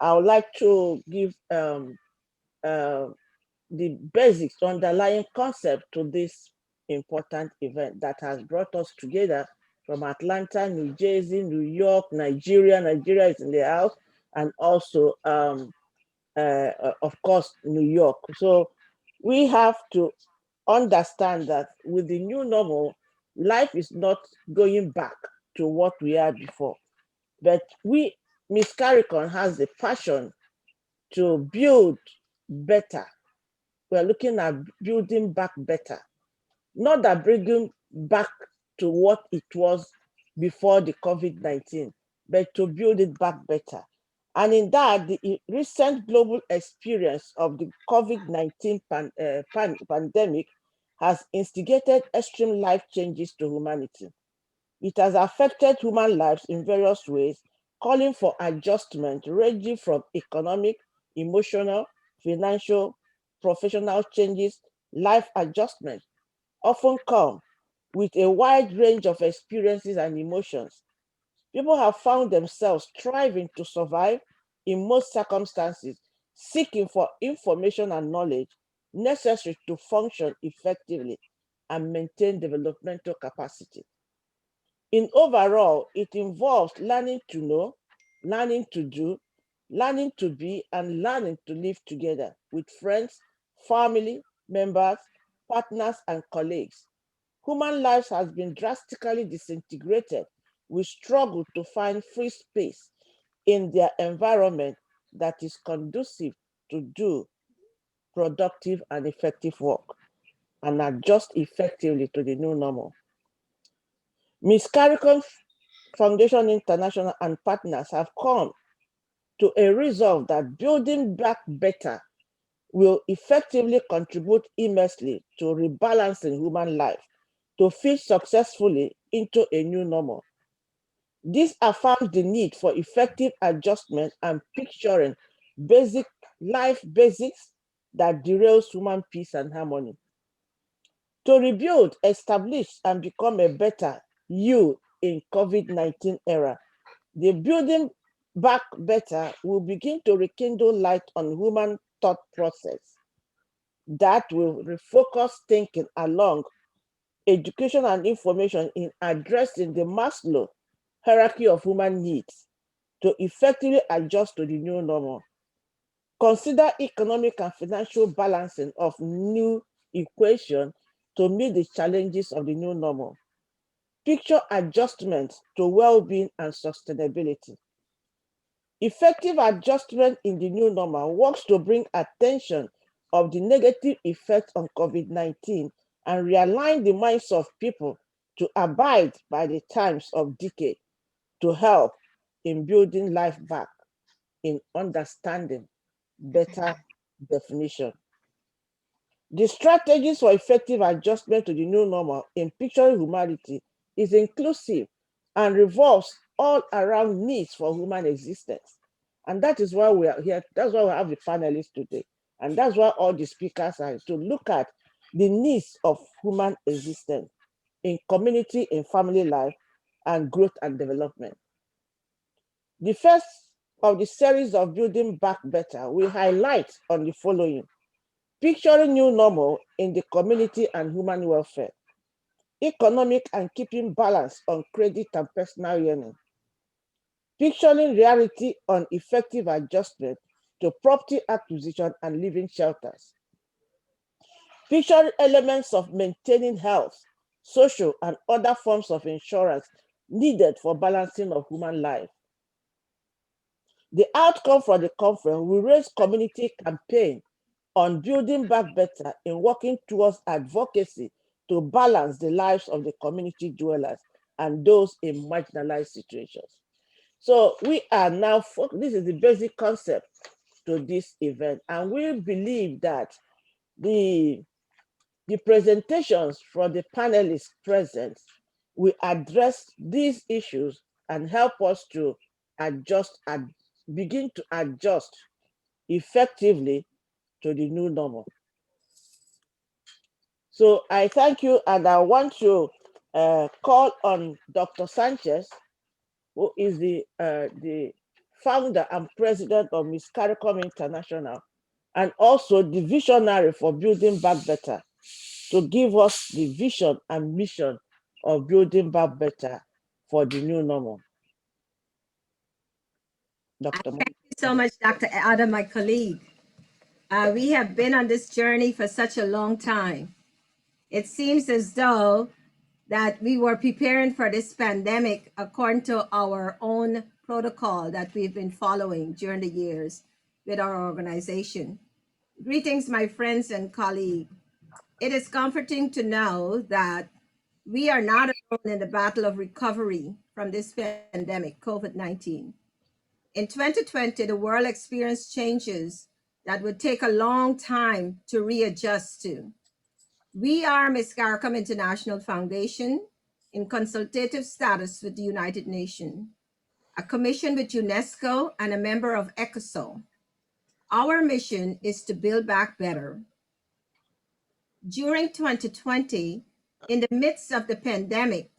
I would like to give uh, the basics, underlying concept to this important event that has brought us together from Atlanta, New Jersey, New York, Nigeria. Nigeria is in the house, and also, of course, New York. So we have to understand that with the new normal, life is not going back to what we had before. But Miss Caricon has the passion to build better. We're looking at building back better, not that bringing back to what it was before the COVID-19, but to build it back better. And in that, the recent global experience of the COVID-19 pandemic has instigated extreme life changes to humanity. It has affected human lives in various ways, calling for adjustment ranging from economic, emotional, financial, professional changes. Life adjustment often come with a wide range of experiences and emotions. People have found themselves striving to survive in most circumstances, seeking for information and knowledge necessary to function effectively and maintain developmental capacity. In overall, it involves learning to know, learning to do, learning to be, and learning to live together with friends, family members, partners, and colleagues. Human lives has been drastically disintegrated. We struggle to find free space in their environment that is conducive to do productive and effective work and adjust effectively to the new normal. Miss Caricon Foundation International and partners have come to a resolve that building back better will effectively contribute immensely to rebalancing human life to fit successfully into a new normal. This affirms the need for effective adjustment and picturing basic life basics that derails human peace and harmony. To rebuild, establish, and become a better you in COVID-19 era, the building back better will begin to rekindle light on human thought process that will refocus thinking along education and information in addressing the Maslow hierarchy of human needs to effectively adjust to the new normal. Consider economic and financial balancing of new equation to meet the challenges of the new normal. Picture adjustments to well-being and sustainability. Effective adjustment in the new normal works to bring attention of the negative effects on COVID-19 and realign the minds of people to abide by the times of decay to help in building life back, in understanding better definition. The strategies for effective adjustment to the new normal in picturing humanity is inclusive and revolves all around needs for human existence. And that is why we are here. That's why we have the panelists today. And that's why all the speakers are to look at the needs of human existence in community, in family life, and growth and development. The first of the series of Building Back Better will highlight on the following: picturing new normal in the community and human welfare, economic and keeping balance on credit and personal earning, picturing reality on effective adjustment to property acquisition and living shelters, picturing elements of maintaining health, social, and other forms of insurance needed for balancing of human life. The outcome from the conference will raise community campaign on building back better in working towards advocacy to balance the lives of the community dwellers and those in marginalized situations. So we are now, this is the basic concept to this event, and we believe that the presentations from the panelists present will address these issues and help us to adjust and begin to adjust effectively to the new normal. So I thank you, and I want to call on Dr. Sanchez, who is the founder and president of Miss CARICOM International, and also the visionary for Building Back Better, to give us the vision and mission of Building Back Better for the new normal. Dr. Thank you so much, Dr. Adam, my colleague. We have been on this journey for such a long time. It seems as though that we were preparing for this pandemic according to our own protocol that we've been following during the years with our organization. Greetings, my friends and colleagues. It is comforting to know that we are not alone in the battle of recovery from this pandemic, COVID-19. In 2020, the world experienced changes that would take a long time to readjust to. We are Miss CARICOM International Foundation in consultative status with the United Nations, a commission with UNESCO and a member of ECOSOC. Our mission is to build back better. During 2020, in the midst of the pandemic,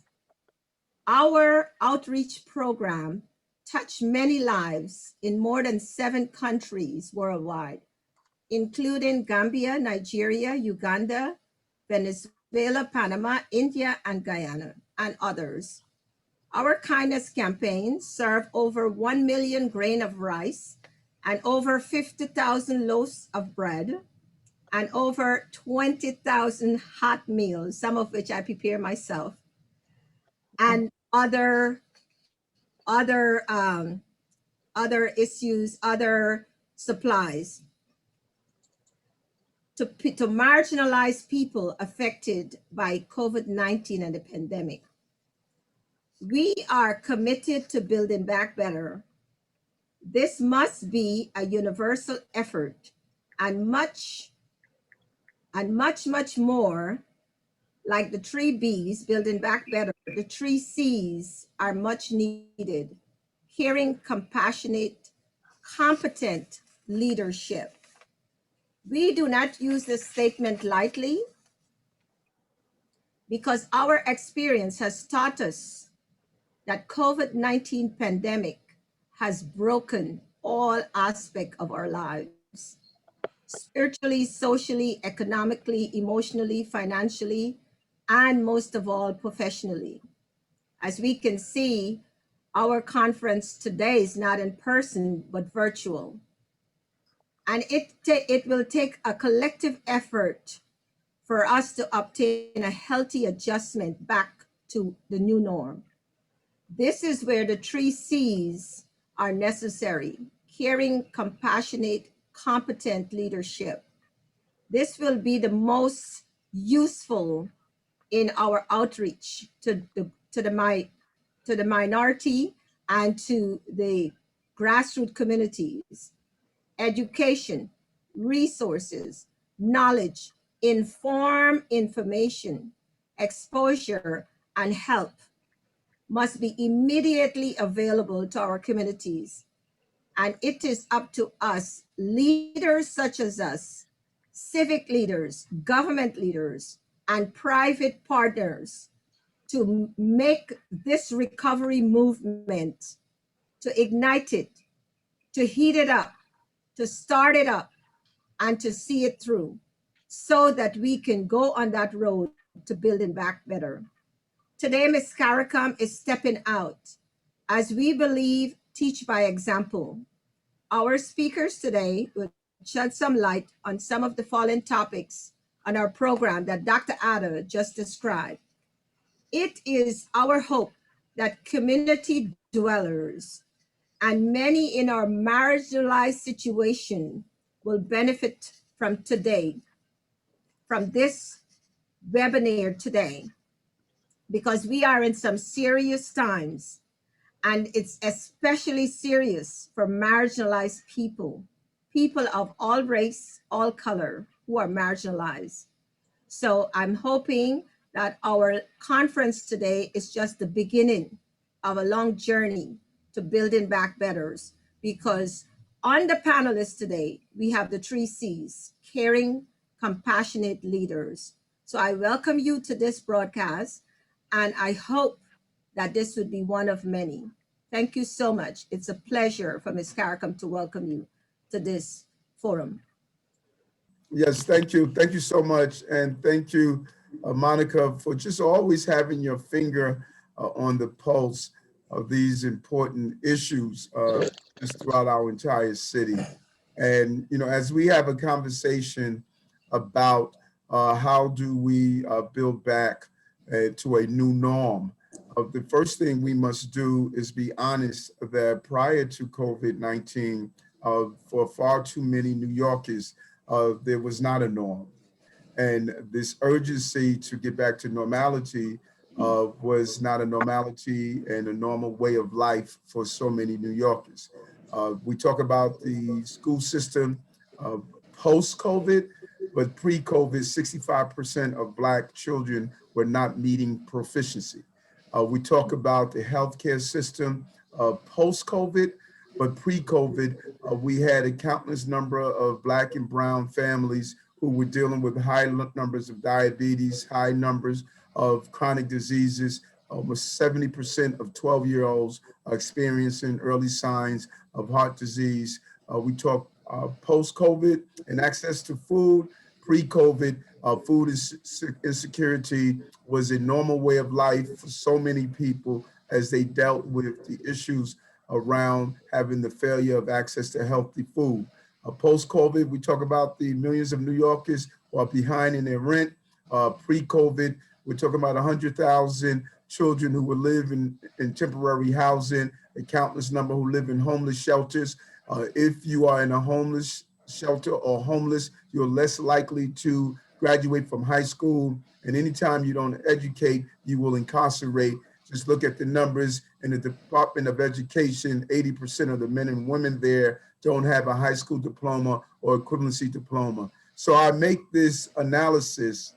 our outreach program touched many lives in more than 7 countries worldwide, including Gambia, Nigeria, Uganda, Venezuela, Panama, India, and Guyana, and others. Our kindness campaign served over 1 million grain of rice and over 50,000 loaves of bread and over 20,000 hot meals, some of which I prepare myself, and other issues, other supplies to marginalized people affected by COVID-19 and the pandemic. We are committed to building back better. This must be a universal effort, and much more like the 3 B's, building back better. The 3 C's are much needed: caring, compassionate, competent leadership. We do not use this statement lightly because our experience has taught us that COVID-19 pandemic has broken all aspects of our lives, spiritually, socially, economically, emotionally, financially, and most of all, professionally. As we can see, our conference today is not in person, but virtual. And it will take a collective effort for us to obtain a healthy adjustment back to the new norm. This is where the 3 C's are necessary: caring, compassionate, competent leadership. This will be the most useful in our outreach to the minority and to the grassroots communities. Education, resources, knowledge, informed information, exposure, and help must be immediately available to our communities. And it is up to us, leaders such as us, civic leaders, government leaders, and private partners, to make this recovery movement, to ignite it, to heat it up, to start it up, and to see it through, so that we can go on that road to building back better. Today, Ms. CARICOM is stepping out as we believe, teach by example. Our speakers today will shed some light on some of the following topics on our program that Dr. Ada just described. It is our hope that community dwellers and many in our marginalized situation will benefit from this webinar today, because we are in some serious times, and it's especially serious for marginalized people of all race, all color, who are marginalized. So I'm hoping that our conference today is just the beginning of a long journey to building back better, because on the panelists today, we have the 3 C's: caring, compassionate leaders. So I welcome you to this broadcast, and I hope that this would be one of many. Thank you so much. It's a pleasure for Ms. Caricom to welcome you to this forum. Yes, thank you. Thank you so much. And thank you, Monica, for just always having your finger on the pulse of these important issues just throughout our entire city. And, you know, as we have a conversation about how do we build back to a new norm, the first thing we must do is be honest that prior to COVID-19, for far too many New Yorkers, there was not a norm. And this urgency to get back to normality was not a normality and a normal way of life for so many New Yorkers. We talk about the school system uh, post-COVID, but pre-COVID, 65% of Black children were not meeting proficiency. We talk about the healthcare system post-COVID, but pre-COVID, we had a countless number of Black and brown families who were dealing with high numbers of diabetes, high numbers of chronic diseases. Almost 70% of 12-year-olds are experiencing early signs of heart disease. We talk post-COVID and access to food. Pre-COVID, food insecurity was a normal way of life for so many people as they dealt with the issues around having the failure of access to healthy food. Post-COVID, we talk about the millions of New Yorkers who are behind in their rent. Pre-COVID, we're talking about 100,000 children who will live in temporary housing, a countless number who live in homeless shelters. If you are in a homeless shelter or homeless, you're less likely to graduate from high school. And anytime you don't educate, you will incarcerate. Just look at the numbers in the Department of Education. 80% of the men and women there don't have a high school diploma or equivalency diploma. So I make this analysis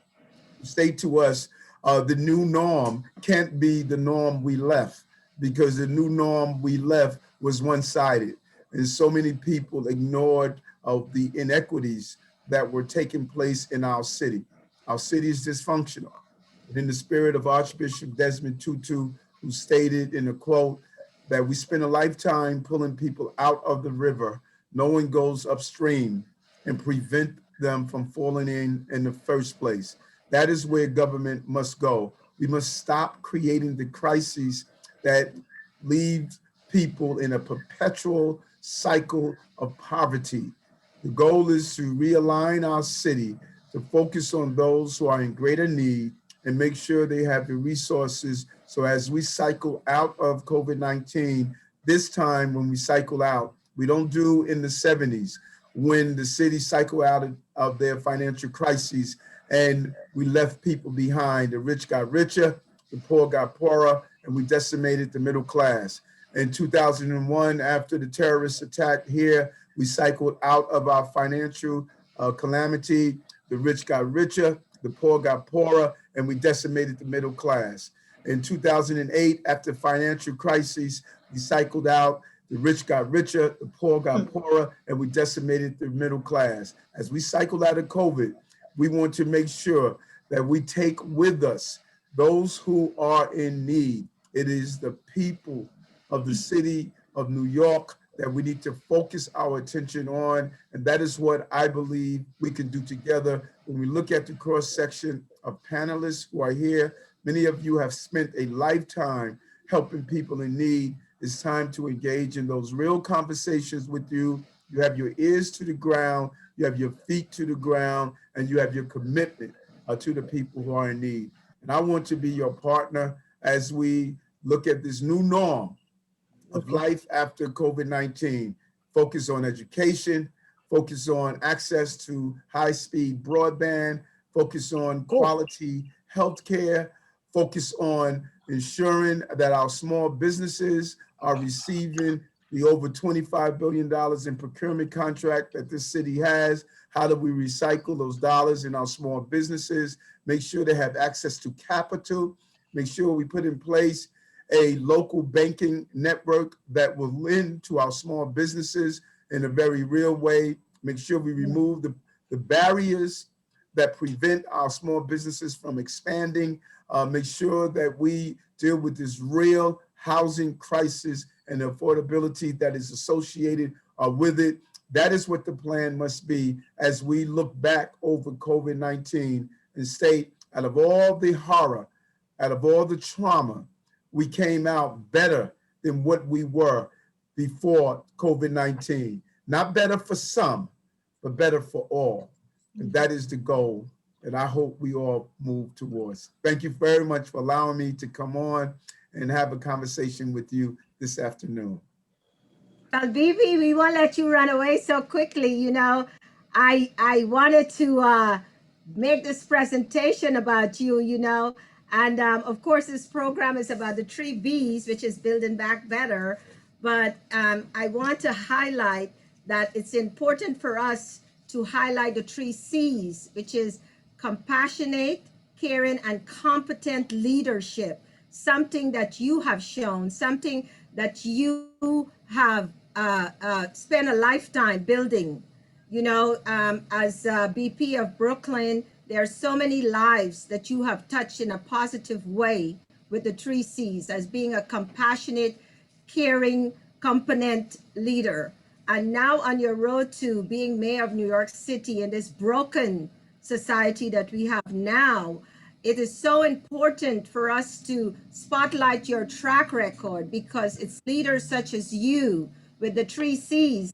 state to us, the new norm can't be the norm we left, because the new norm we left was one-sided. And so many people ignored the inequities that were taking place in our city. Our city is dysfunctional. And in the spirit of Archbishop Desmond Tutu, who stated in a quote that we spend a lifetime pulling people out of the river, no one goes upstream and prevent them from falling in the first place. That is where government must go. We must stop creating the crises that leave people in a perpetual cycle of poverty. The goal is to realign our city to focus on those who are in greater need and make sure they have the resources. So as we cycle out of COVID-19, this time when we cycle out, we don't do in the 70s when the city cycled out of their financial crises and we left people behind. The rich got richer, the poor got poorer, and we decimated the middle class. In 2001, after the terrorist attack here, we cycled out of our financial calamity. The rich got richer, the poor got poorer, and we decimated the middle class. In 2008, after financial crisis, we cycled out. The rich got richer, the poor got poorer, and we decimated the middle class. As we cycled out of COVID, we want to make sure that we take with us those who are in need. It is the people of the city of New York that we need to focus our attention on. And that is what I believe we can do together. When we look at the cross section of panelists who are here, many of you have spent a lifetime helping people in need. It's time to engage in those real conversations with you. You have your ears to the ground, you have your feet to the ground, and you have your commitment to the people who are in need. And I want to be your partner as we look at this new norm of life after COVID-19. Focus on education, focus on access to high-speed broadband, focus on quality healthcare, focus on ensuring that our small businesses are receiving the over $25 billion in procurement contract that this city has. How do we recycle those dollars in our small businesses? Make sure they have access to capital. Make sure we put in place a local banking network that will lend to our small businesses in a very real way. Make sure we remove the barriers that prevent our small businesses from expanding. Make sure that we deal with this real housing crisis and the affordability that is associated with it. That is what the plan must be as we look back over COVID-19 and state, out of all the horror, out of all the trauma, we came out better than what we were before COVID-19. Not better for some, but better for all. And that is the goal that I hope we all move towards. Thank you very much for allowing me to come on and have a conversation with you this afternoon. Well, Bibi, we won't let you run away so quickly. You know, I wanted to make this presentation about you, you know, and of course, this program is about the 3 Bs, which is building back better. But I want to highlight that it's important for us to highlight the 3 Cs, which is compassionate, caring, and competent leadership. Something that you have shown, something that you have spent a lifetime building. You know, as BP of Brooklyn, there are so many lives that you have touched in a positive way with the 3 Cs, as being a compassionate, caring, competent leader. And now on your road to being mayor of New York City in this broken society that we have now, it is so important for us to spotlight your track record, because it's leaders such as you with the 3 Cs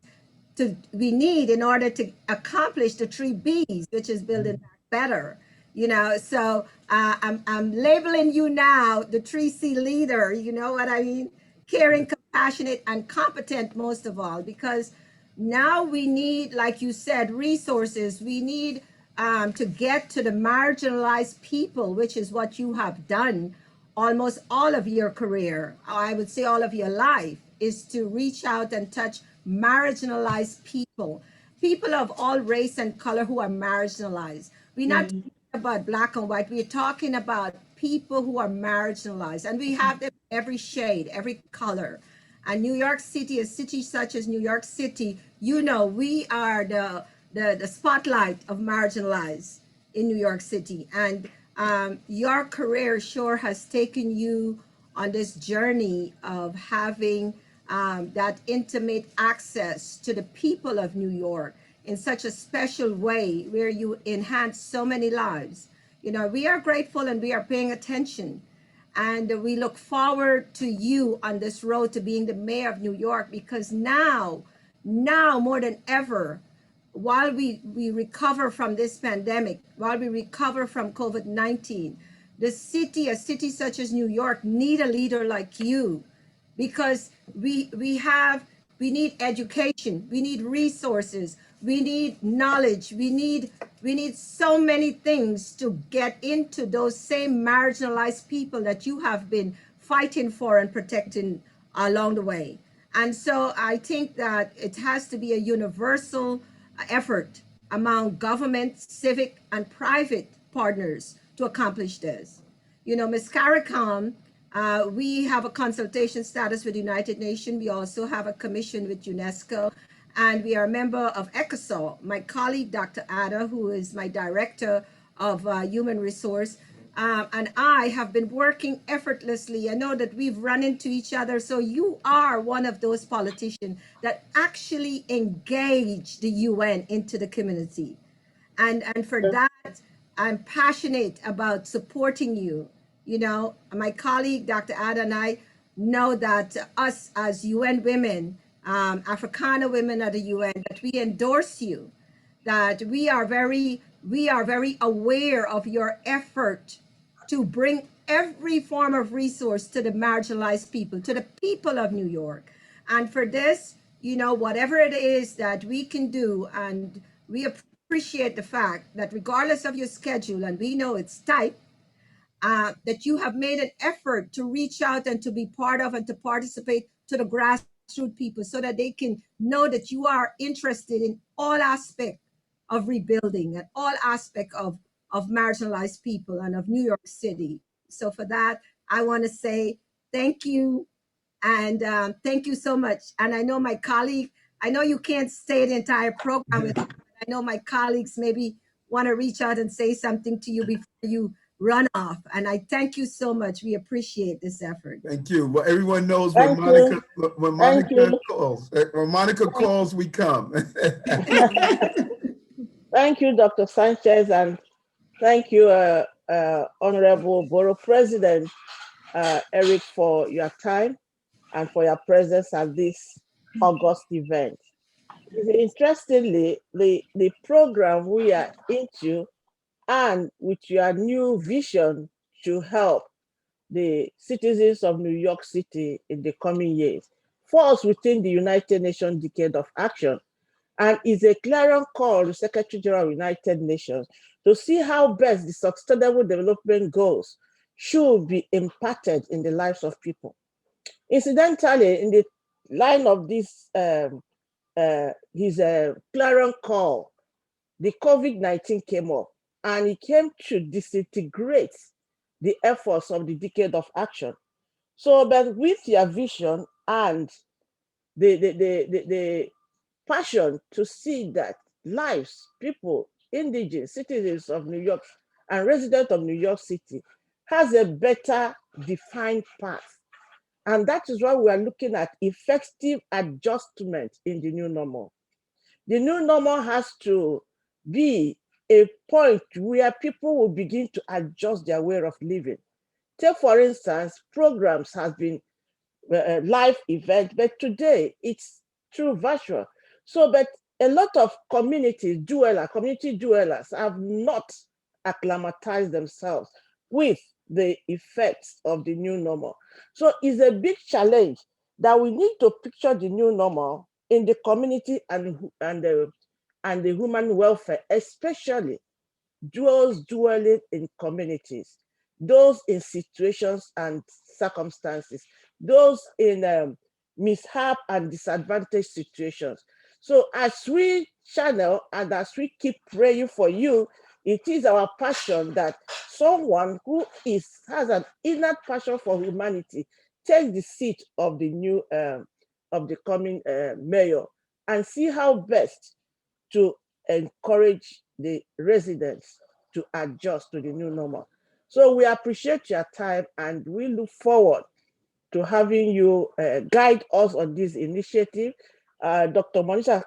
we need in order to accomplish the 3 Bs, which is building back better. You know, so I'm labeling you now the 3C leader. You know what I mean? Caring, compassionate, and competent, most of all, because now we need, like you said, resources. We need to get to the marginalized people, which is what you have done almost all of your career. I would say all of your life, is to reach out and touch marginalized people, people of all race and color who are marginalized. We're not talking about black and white. We're talking about people who are marginalized, and we have them every shade, every color. And New York City, a city such as New York City, you know, we are the spotlight of marginalized in New York City. And your career sure has taken you on this journey of having that intimate access to the people of New York in such a special way, where you enhance so many lives. You know, we are grateful and we are paying attention. And we look forward to you on this road to being the mayor of New York, because now more than ever, while we recover from this pandemic, while we recover from COVID-19, the city, a city such as New York, need a leader like you, because we need education, we need resources, we need knowledge, we need so many things to get into those same marginalized people that you have been fighting for and protecting along the way. And so I think that it has to be a universal effort among government, civic, and private partners to accomplish this. You know, Ms. CARICOM, we have a consultation status with the United Nations. We also have a commission with UNESCO, and we are a member of ECOSOL. My colleague, Dr. Ada, who is my director of human resource, and I have been working effortlessly. I know that we've run into each other. So you are one of those politicians that actually engage the UN into the community. And for that, I'm passionate about supporting you. You know, my colleague, Dr. Ada, and I know that us as UN women, Africana women at the UN, that we endorse you, that we are very aware of your effort to bring every form of resource to the marginalized people, to the people of New York. And for this, you know, whatever it is that we can do, and we appreciate the fact that regardless of your schedule, and we know it's tight, that you have made an effort to reach out and to be part of and to participate to the grassroots people, so that they can know that you are interested in all aspects of rebuilding and all aspects of marginalized people and of New York City. So for that, I want to say thank you, and thank you so much. And I know my colleague, I know you can't stay the entire program with me, but I know my colleagues maybe want to reach out and say something to you before you runoff. And I thank you so much. We appreciate this effort. Thank you. Well, everyone knows Thank you. when Thank Monica you. calls, when Monica calls, we come. Thank you, Dr. Sanchez, and thank you, Honorable Borough President Eric, for your time and for your presence at this August event. Interestingly, the program we are into and with your new vision to help the citizens of New York City in the coming years falls within the United Nations Decade of Action and is a clarion call to Secretary General of United Nations to see how best the Sustainable Development Goals should be impacted in the lives of people. Incidentally, in the line of this, his clarion call, the COVID-19 came up, and it came to disintegrate the efforts of the Decade of Action. So, but with your vision and the passion to see that lives, people, indigenous citizens of New York and residents of New York City has a better defined path. And that is why we are looking at effective adjustment in the new normal. The new normal has to be a point where people will begin to adjust their way of living. Take, for instance, programs has been live event, but today it's through virtual. So, but a lot of community dwellers have not acclimatized themselves with the effects of the new normal. So it's a big challenge that we need to picture the new normal in the community and the human welfare, especially those dwelling in communities, those in situations and circumstances, those in mishap and disadvantaged situations. So as we channel and as we keep praying for you, it is our passion that someone who has an inner passion for humanity take the seat of the new of the coming mayor and see how best to encourage the residents to adjust to the new normal. So we appreciate your time and we look forward to having you guide us on this initiative. Dr. Monisha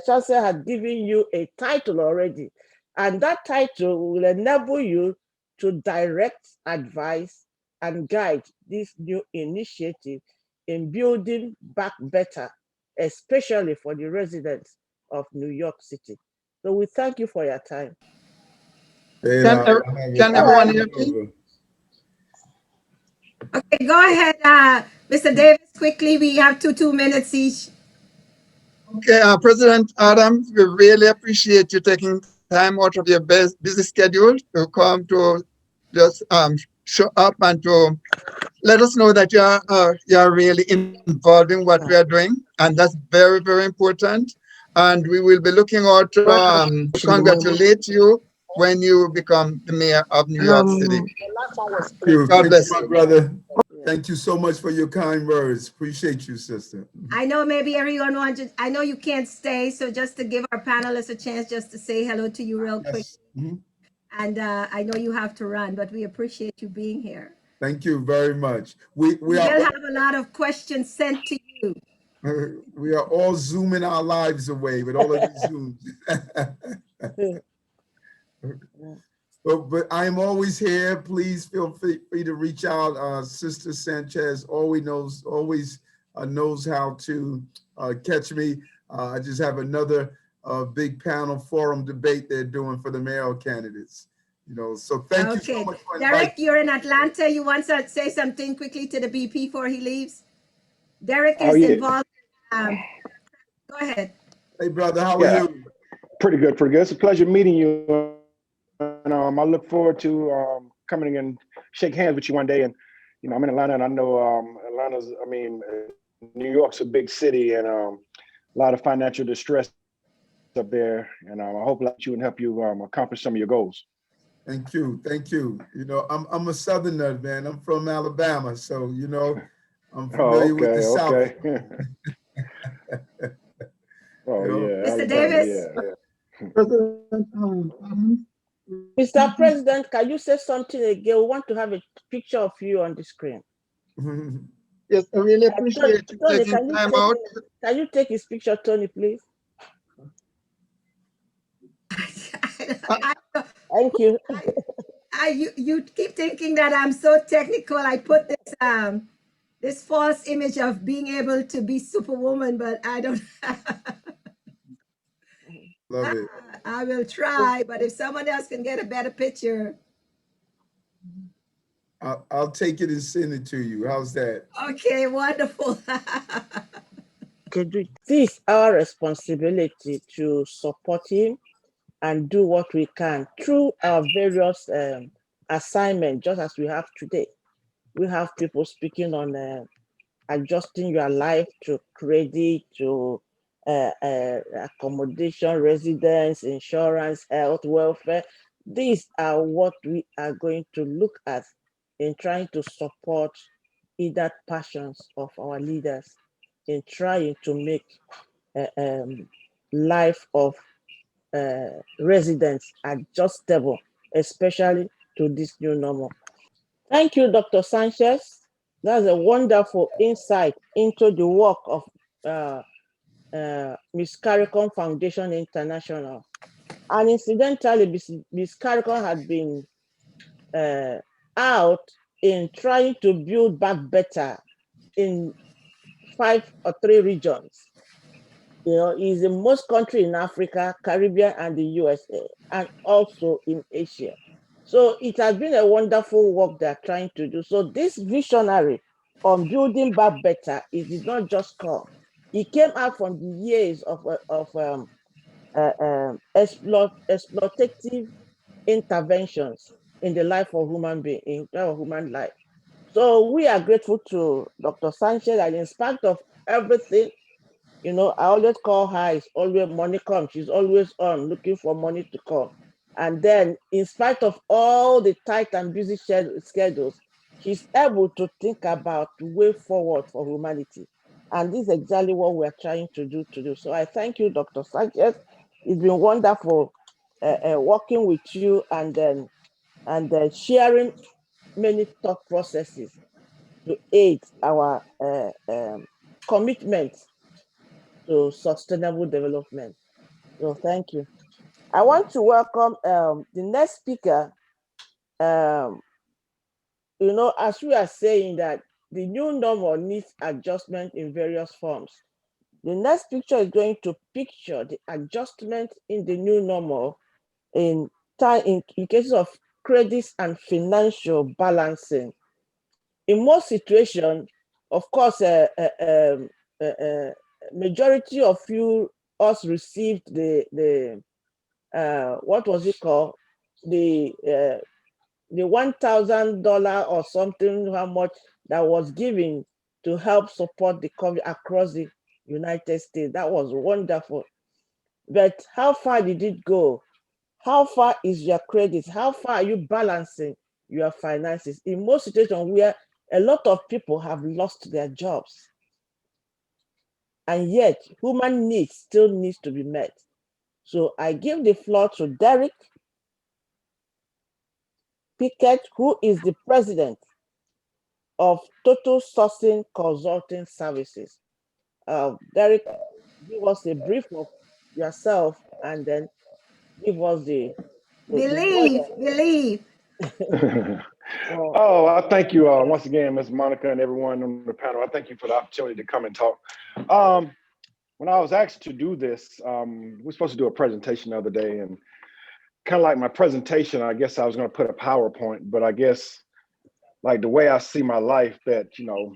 Chancellor had given you a title already, and that title will enable you to direct, advise, and guide this new initiative in building back better, especially for the residents of New York City. So we thank you for your time. Can everyone hear me? Okay, go ahead, Mr. Davis, quickly. We have two minutes each. Okay, President Adams, we really appreciate you taking time out of your busy schedule to come to just show up and to let us know that you're really involved in what we are doing, and that's very, very important. And we will be looking out to congratulate you when you become the mayor of New York City. God bless you, brother. Thank you so much for your kind words. Appreciate you, sister. I know maybe everyone wants to, I know you can't stay, so just to give our panelists a chance just to say hello to you real quick. And I know you have to run, but we appreciate you being here. Thank you very much. We will have a lot of questions sent to you. We are all zooming our lives away with all of these Zooms. But I am always here. Please feel free to reach out. Sister Sanchez always knows how to catch me. I just have another big panel forum debate they're doing for the mayoral candidates. You know, so thank you so much for inviting. Derek, you're in Atlanta. You want to say something quickly to the BP before he leaves? Derek is involved. Go ahead. Hey, brother, how are you? Pretty good, pretty good. It's a pleasure meeting you. And I look forward to coming and shake hands with you one day. And, you know, I'm in Atlanta, and I know New York's a big city, and a lot of financial distress up there. And I hope that you and help you accomplish some of your goals. Thank you. Thank you. You know, I'm a Southerner, man. I'm from Alabama. So, you know, I'm familiar with the South. Oh, yeah. Mr. Davis. President, Mr. President, can you say something again? We want to have a picture of you on the screen. Yes, I really Tony, appreciate you Tony, taking time out. can you take his picture, Tony, please? Thank you. You keep thinking that I'm so technical. I put this this false image of being able to be Superwoman, but I don't. Love it. I will try, but if someone else can get a better picture. I'll take it and send it to you. How's that? Okay, wonderful. It is our responsibility to support him and do what we can through our various assignments, just as we have today. We have people speaking on adjusting your life to credit, to accommodation, residence, insurance, health, welfare. These are what we are going to look at in trying to support either passions of our leaders in trying to make life of residents adjustable, especially to this new normal. Thank you, Dr. Sanchez. That's a wonderful insight into the work of Miss CARICOM Foundation International. And incidentally, Miss CARICOM had been out in trying to build back better in 5 or 3 regions. You know, is in most countries in Africa, Caribbean, and the USA, and also in Asia. So it has been a wonderful work they're trying to do. So this visionary on building back better, it did not just come. It came out from the years of exploitative interventions in the life of human being, in human life. So we are grateful to Dr. Sanchez, and in spite of everything, you know, I always call her, it's always money comes. She's always on looking for money to come. And then, in spite of all the tight and busy schedules, she's able to think about the way forward for humanity. And this is exactly what we're trying to do. So I thank you, Dr. Sanchez. It's been wonderful working with you and sharing many thought processes to aid our commitment to sustainable development. So thank you. I want to welcome the next speaker. You know, as we are saying that the new normal needs adjustment in various forms. The next picture is going to picture the adjustment in the new normal in cases of credits and financial balancing. In most situations, of course, majority of you us received the what was it called, the $1,000 or something, how much that was given to help support the COVID across the United States. That was wonderful. But how far did it go? How far is your credit? How far are you balancing your finances? In most situations where a lot of people have lost their jobs, and yet human needs still needs to be met. So I give the floor to Derek Pickett, who is the president of Total Sourcing Consulting Services. Derek, give us a brief of yourself and then give us the Believe. Oh, I thank you once again, Ms. Monica, and everyone on the panel. I thank you for the opportunity to come and talk. When I was asked to do this, we were supposed to do a presentation the other day, and kind of like my presentation, I guess I was going to put a PowerPoint, but I guess like the way I see my life, that, you know,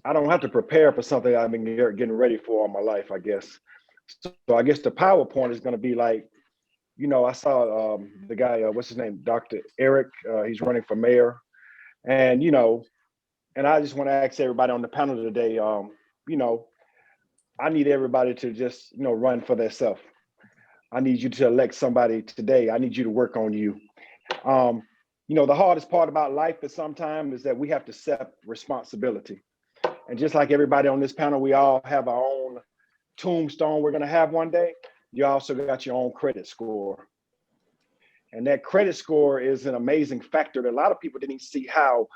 I don't have to prepare for something I've been getting ready for all my life, I guess. So I guess the PowerPoint is going to be like, you know, I saw the guy, what's his name? Dr. Eric, he's running for mayor. And, you know, and I just want to ask everybody on the panel today, you know, I need everybody to just, you know, run for themselves. I need you to elect somebody today. I need you to work on you. You know, the hardest part about life is sometimes is that we have to accept responsibility. And just like everybody on this panel, we all have our own tombstone we're going to have one day. You also got your own credit score. And that credit score is an amazing factor that a lot of people didn't see how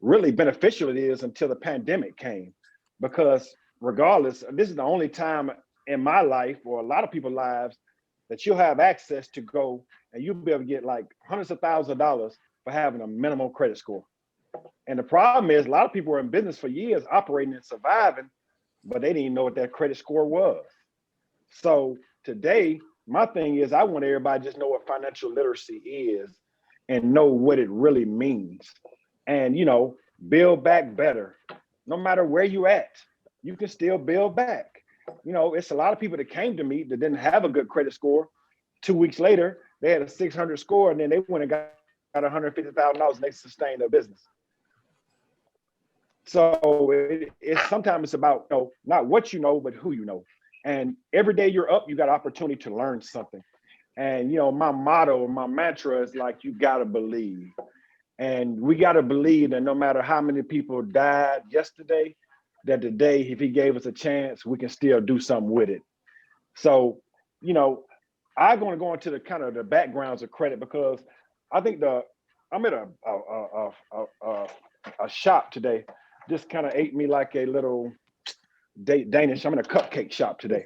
really beneficial it is until the pandemic came. Because regardless, this is the only time in my life or a lot of people's lives that you'll have access to go and you'll be able to get like hundreds of thousands of dollars for having a minimal credit score. And the problem is a lot of people were in business for years operating and surviving, but they didn't even know what their credit score was. So today, my thing is I want everybody to just know what financial literacy is and know what it really means. And, you know, build back better. No matter where you at, you can still build back. You know, it's a lot of people that came to me that didn't have a good credit score. 2 weeks later, they had a 600 score and then they went and got $150,000 and they sustained their business. So it's sometimes it's about, you know, not what you know, but who you know. And every day you're up, you got opportunity to learn something. And, you know, my motto, my mantra is like, you got to believe. And we got to believe that no matter how many people died yesterday, that today, if he gave us a chance, we can still do something with it. So, you know, I'm going to go into the kind of the backgrounds of credit because I think I'm at a shop today. Just kind of ate me like a little Danish. I'm in a cupcake shop today.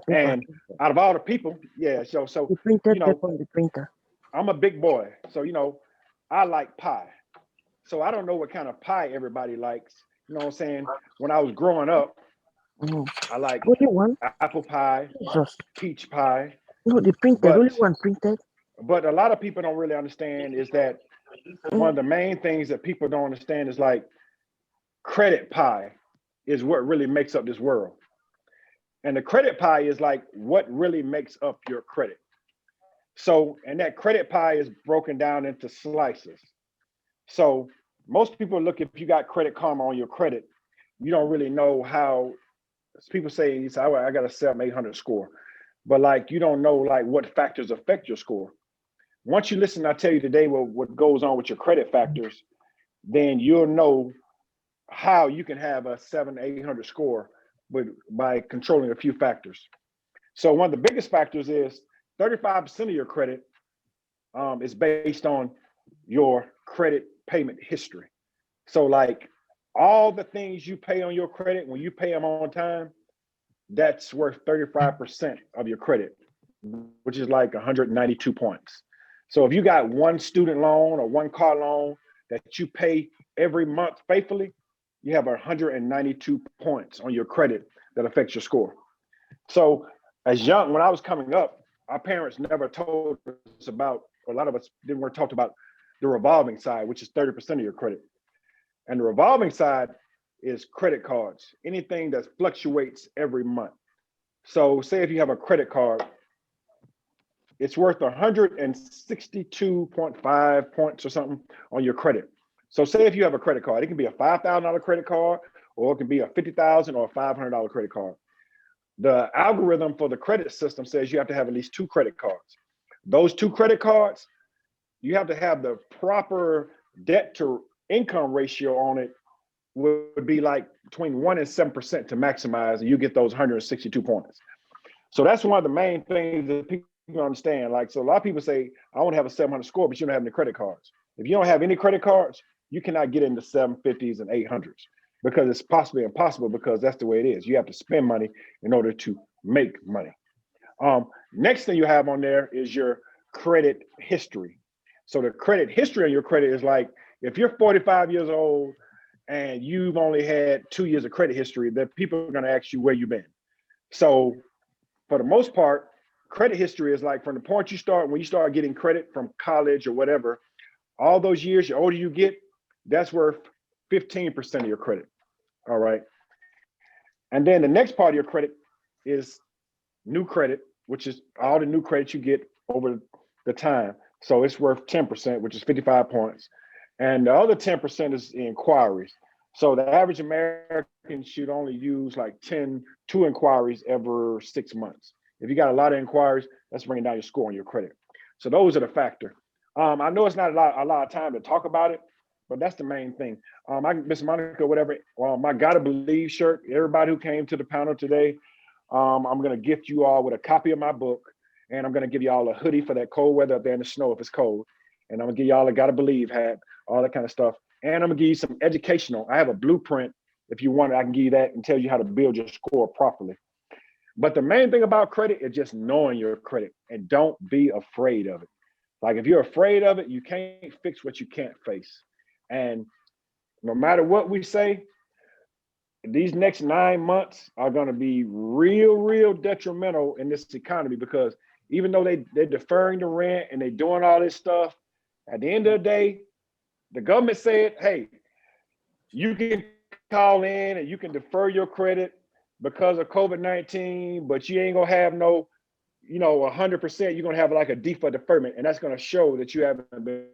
And out of all the people, yeah, so The printed you know, paper on the printer. I'm a big boy. So, you know, I like pie. So I don't know what kind of pie everybody likes. You know what I'm saying? When I was growing up, Mm. I like Only one? apple pie, Jesus. peach pie. No, the printed, But- only one printed. But a lot of people don't really understand is that one of the main things that people don't understand is like credit pie is what really makes up this world. And the credit pie is like what really makes up your credit. So, and that credit pie is broken down into slices. So most people look, if you got Credit Karma on your credit, you don't really know how, people say, you say, I got a 700-800 score. But like, you don't know like what factors affect your score. Once you listen, I tell you today what goes on with your credit factors, then you'll know how you can have a 700-800 score by controlling a few factors. So one of the biggest factors is 35% of your credit is based on your credit payment history. So like all the things you pay on your credit, when you pay them on time, that's worth 35% of your credit, which is like 192 points. So if you got one student loan or one car loan that you pay every month faithfully, you have 192 points on your credit that affects your score. So as young, when I was coming up, our parents never told us about, or a lot of us didn't want to talk about the revolving side, which is 30% of your credit. And the revolving side is credit cards, anything that fluctuates every month. So say if you have a credit card, it's worth 162.5 points or something on your credit. So say if you have a credit card, it can be a $5,000 credit card, or it can be a $50,000 or a $500 credit card. The algorithm for the credit system says you have to have at least 2 credit cards. Those 2 credit cards, you have to have the proper debt to income ratio on it would be like between 1% and 7% to maximize, and you get those 162 points. So that's one of the main things that people understand. Like, so a lot of people say, I want to have a 700 score, but you don't have any credit cards. If you don't have any credit cards, you cannot get into 750s and 800s because it's possibly impossible, because that's the way it is. You have to spend money in order to make money. Next thing you have on there is your credit history. So the credit history on your credit is like, if you're 45 years old and you've only had 2 years of credit history, then people are going to ask you where you've been. So for the most part, credit history is like from the point you start, when you start getting credit from college or whatever, all those years, the older you get, that's worth 15% of your credit. All right. And then the next part of your credit is new credit, which is all the new credit you get over the time. So it's worth 10%, which is 55 points. And the other 10% is inquiries. So the average American should only use like 2 inquiries every 6 months. If you got a lot of inquiries, that's bringing down your score on your credit. So those are the factors. I know it's not a lot of time to talk about it, but that's the main thing. Miss Monica, whatever, my Gotta Believe shirt, everybody who came to the panel today, I'm gonna gift you all with a copy of my book. And I'm gonna give y'all a hoodie for that cold weather up there in the snow if it's cold. And I'm gonna give y'all a gotta believe hat, all that kind of stuff. And I'm gonna give you some educational. I have a blueprint. If you want it, I can give you that and tell you how to build your score properly. But the main thing about credit is just knowing your credit and don't be afraid of it. Like if you're afraid of it, you can't fix what you can't face. And no matter what we say, these next 9 months are going to be real detrimental in this economy, because even though they're deferring the rent and they're doing all this stuff, at the end of the day, the government said, hey, you can call in and you can defer your credit because of COVID-19, but you ain't gonna have no, 100%, you're gonna have like a default deferment, and that's gonna show that you haven't been.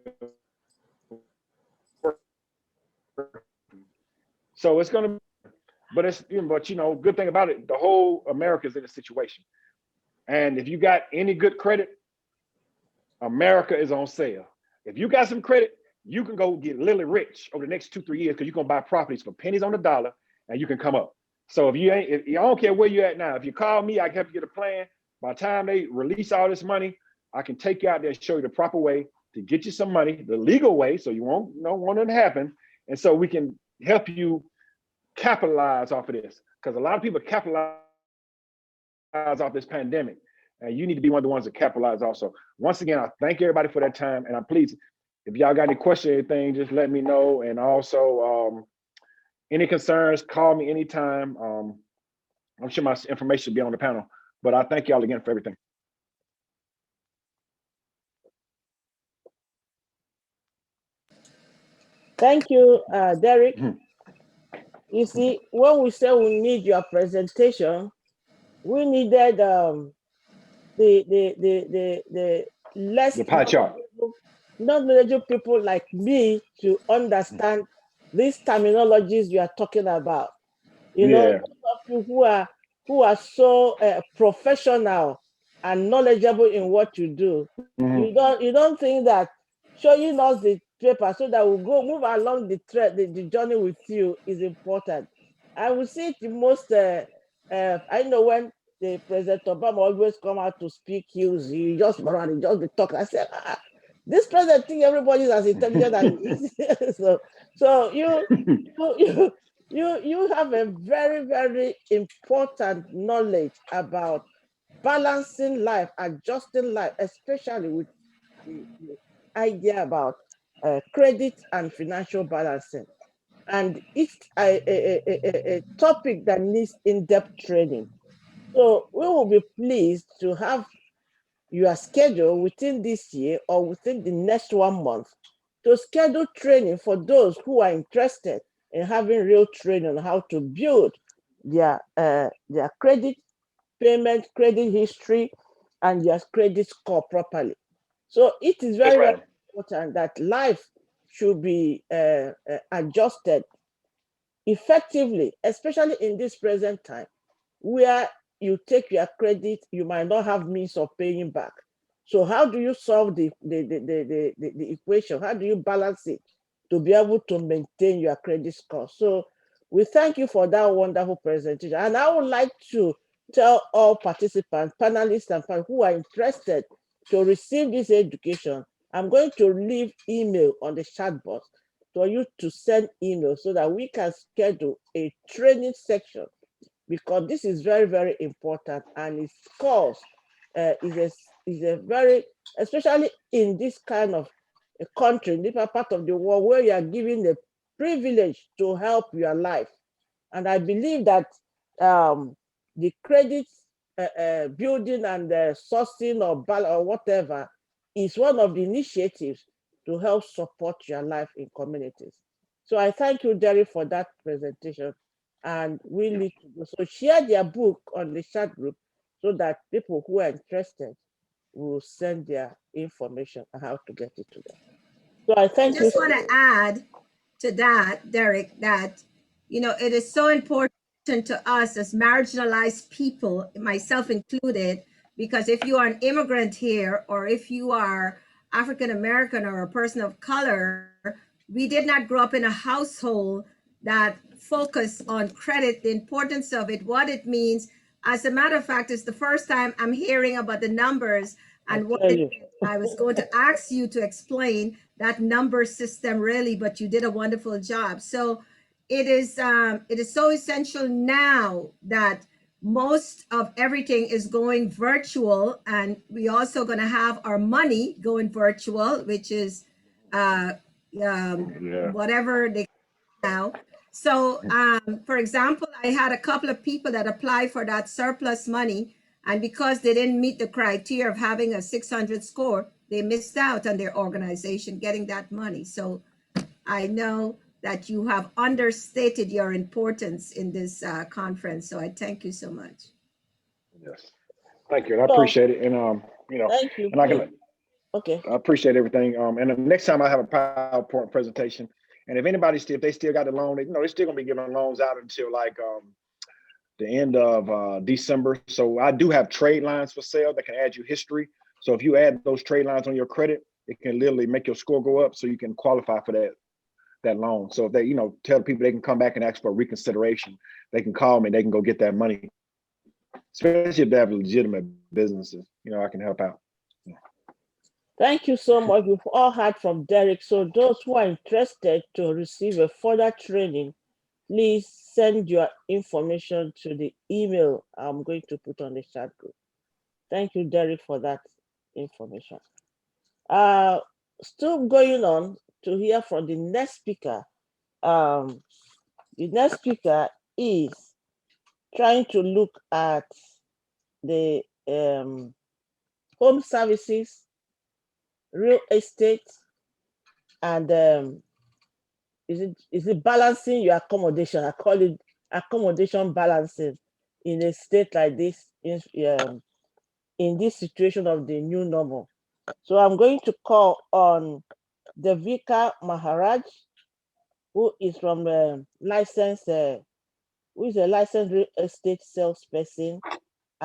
So it's gonna, but good thing about it, the whole America's in a situation. And if you got any good credit, America is on sale. If you got some credit, you can go get literally rich over the next 2-3 years, because you're gonna buy properties for pennies on the dollar and you can come up. So I don't care where you're at now. If you call me, I can help you get a plan. By the time they release all this money, I can take you out there and show you the proper way to get you some money, the legal way, so you won't want it to happen. And so we can help you capitalize off of this, because a lot of people capitalize off this pandemic, and you need to be one of the ones that capitalize also. Once again, I thank everybody for that time, and I'm pleased. If y'all got any questions or anything, just let me know. And also, any concerns, call me anytime. I'm sure my information will be on the panel, but I thank y'all again for everything. Thank you, Derek. You see, when we say we need your presentation, we needed the less The pie chart. non-knowledgeable people like me to understand these terminologies you are talking about. Those of you who are so professional and knowledgeable in what you do. You don't think that showing us the paper so that we'll go move along the thread, the journey with you is important. I will see it the most. I know when the President Obama always come out to speak, he just be talking. I said, this president think everybody's as intelligent as he is. so you have a very important knowledge about balancing life, adjusting life, especially with the idea about credit and financial balancing. And it's a topic that needs in-depth training. So we will be pleased to have your schedule within this year or within the next 1 month to schedule training for those who are interested in having real training on how to build their credit payment, credit history, and their credit score properly. So it is very important that life should be adjusted effectively, especially in this present time, where you take your credit, you might not have means of paying back. So how do you solve the equation? How do you balance it to be able to maintain your credit score? So we thank you for that wonderful presentation. And I would like to tell all participants, panelists, and panelists who are interested to receive this education, I'm going to leave email on the chat box for you to send email so that we can schedule a training section, because this is very important, and its cost is a very, especially in this kind of a country, in different part of the world where you are given the privilege to help your life. And I believe that the credit building and the sourcing or whatever is one of the initiatives to help support your life in communities. So I thank you, Jerry, for that presentation. And we need to go. So share their book on the chat group so that people who are interested will send their information on how to get it to them. So I thank you. I just want to add to that, Derek, that, it is so important to us as marginalized people, myself included, because if you are an immigrant here, or if you are African American or a person of color, we did not grow up in a household that focused on credit, the importance of it, what it means, As a matter of fact, it's the first time I'm hearing about the numbers I and what tell it you. is. I was going to ask you to explain that number system really, but you did a wonderful job. So it is so essential now that most of everything is going virtual, and we also going to have our money going virtual, which is uh, Yeah. whatever they now. So, for example, I had a couple of people that applied for that surplus money, and because they didn't meet the criteria of having a 600 score, they missed out on their organization getting that money. So, I know that you have understated your importance in this conference. So, I thank you so much. Yes. Thank you. And I So appreciate it. And thank you. and I Please. can Okay. I appreciate everything. And the next time I have a PowerPoint presentation, and if anybody still, if they still got the loan, they're still gonna be giving loans out until like the end of December. So I do have trade lines for sale that can add you history. So if you add those trade lines on your credit, it can literally make your score go up, so you can qualify for that loan. So if they, tell people they can come back and ask for reconsideration, they can call me. They can go get that money, especially if they have legitimate businesses. I can help out. Thank you so much. We've all heard from Derek. So those who are interested to receive a further training, please send your information to the email I'm going to put on the chat group. Thank you, Derek, for that information. Still going on to hear from the next speaker. The next speaker is trying to look at the home services, real estate, and is it balancing your accommodation? I call it accommodation balancing in a state like this, in this situation of the new normal. So I'm going to call on Devika Maharaj, who is from who is a licensed real estate salesperson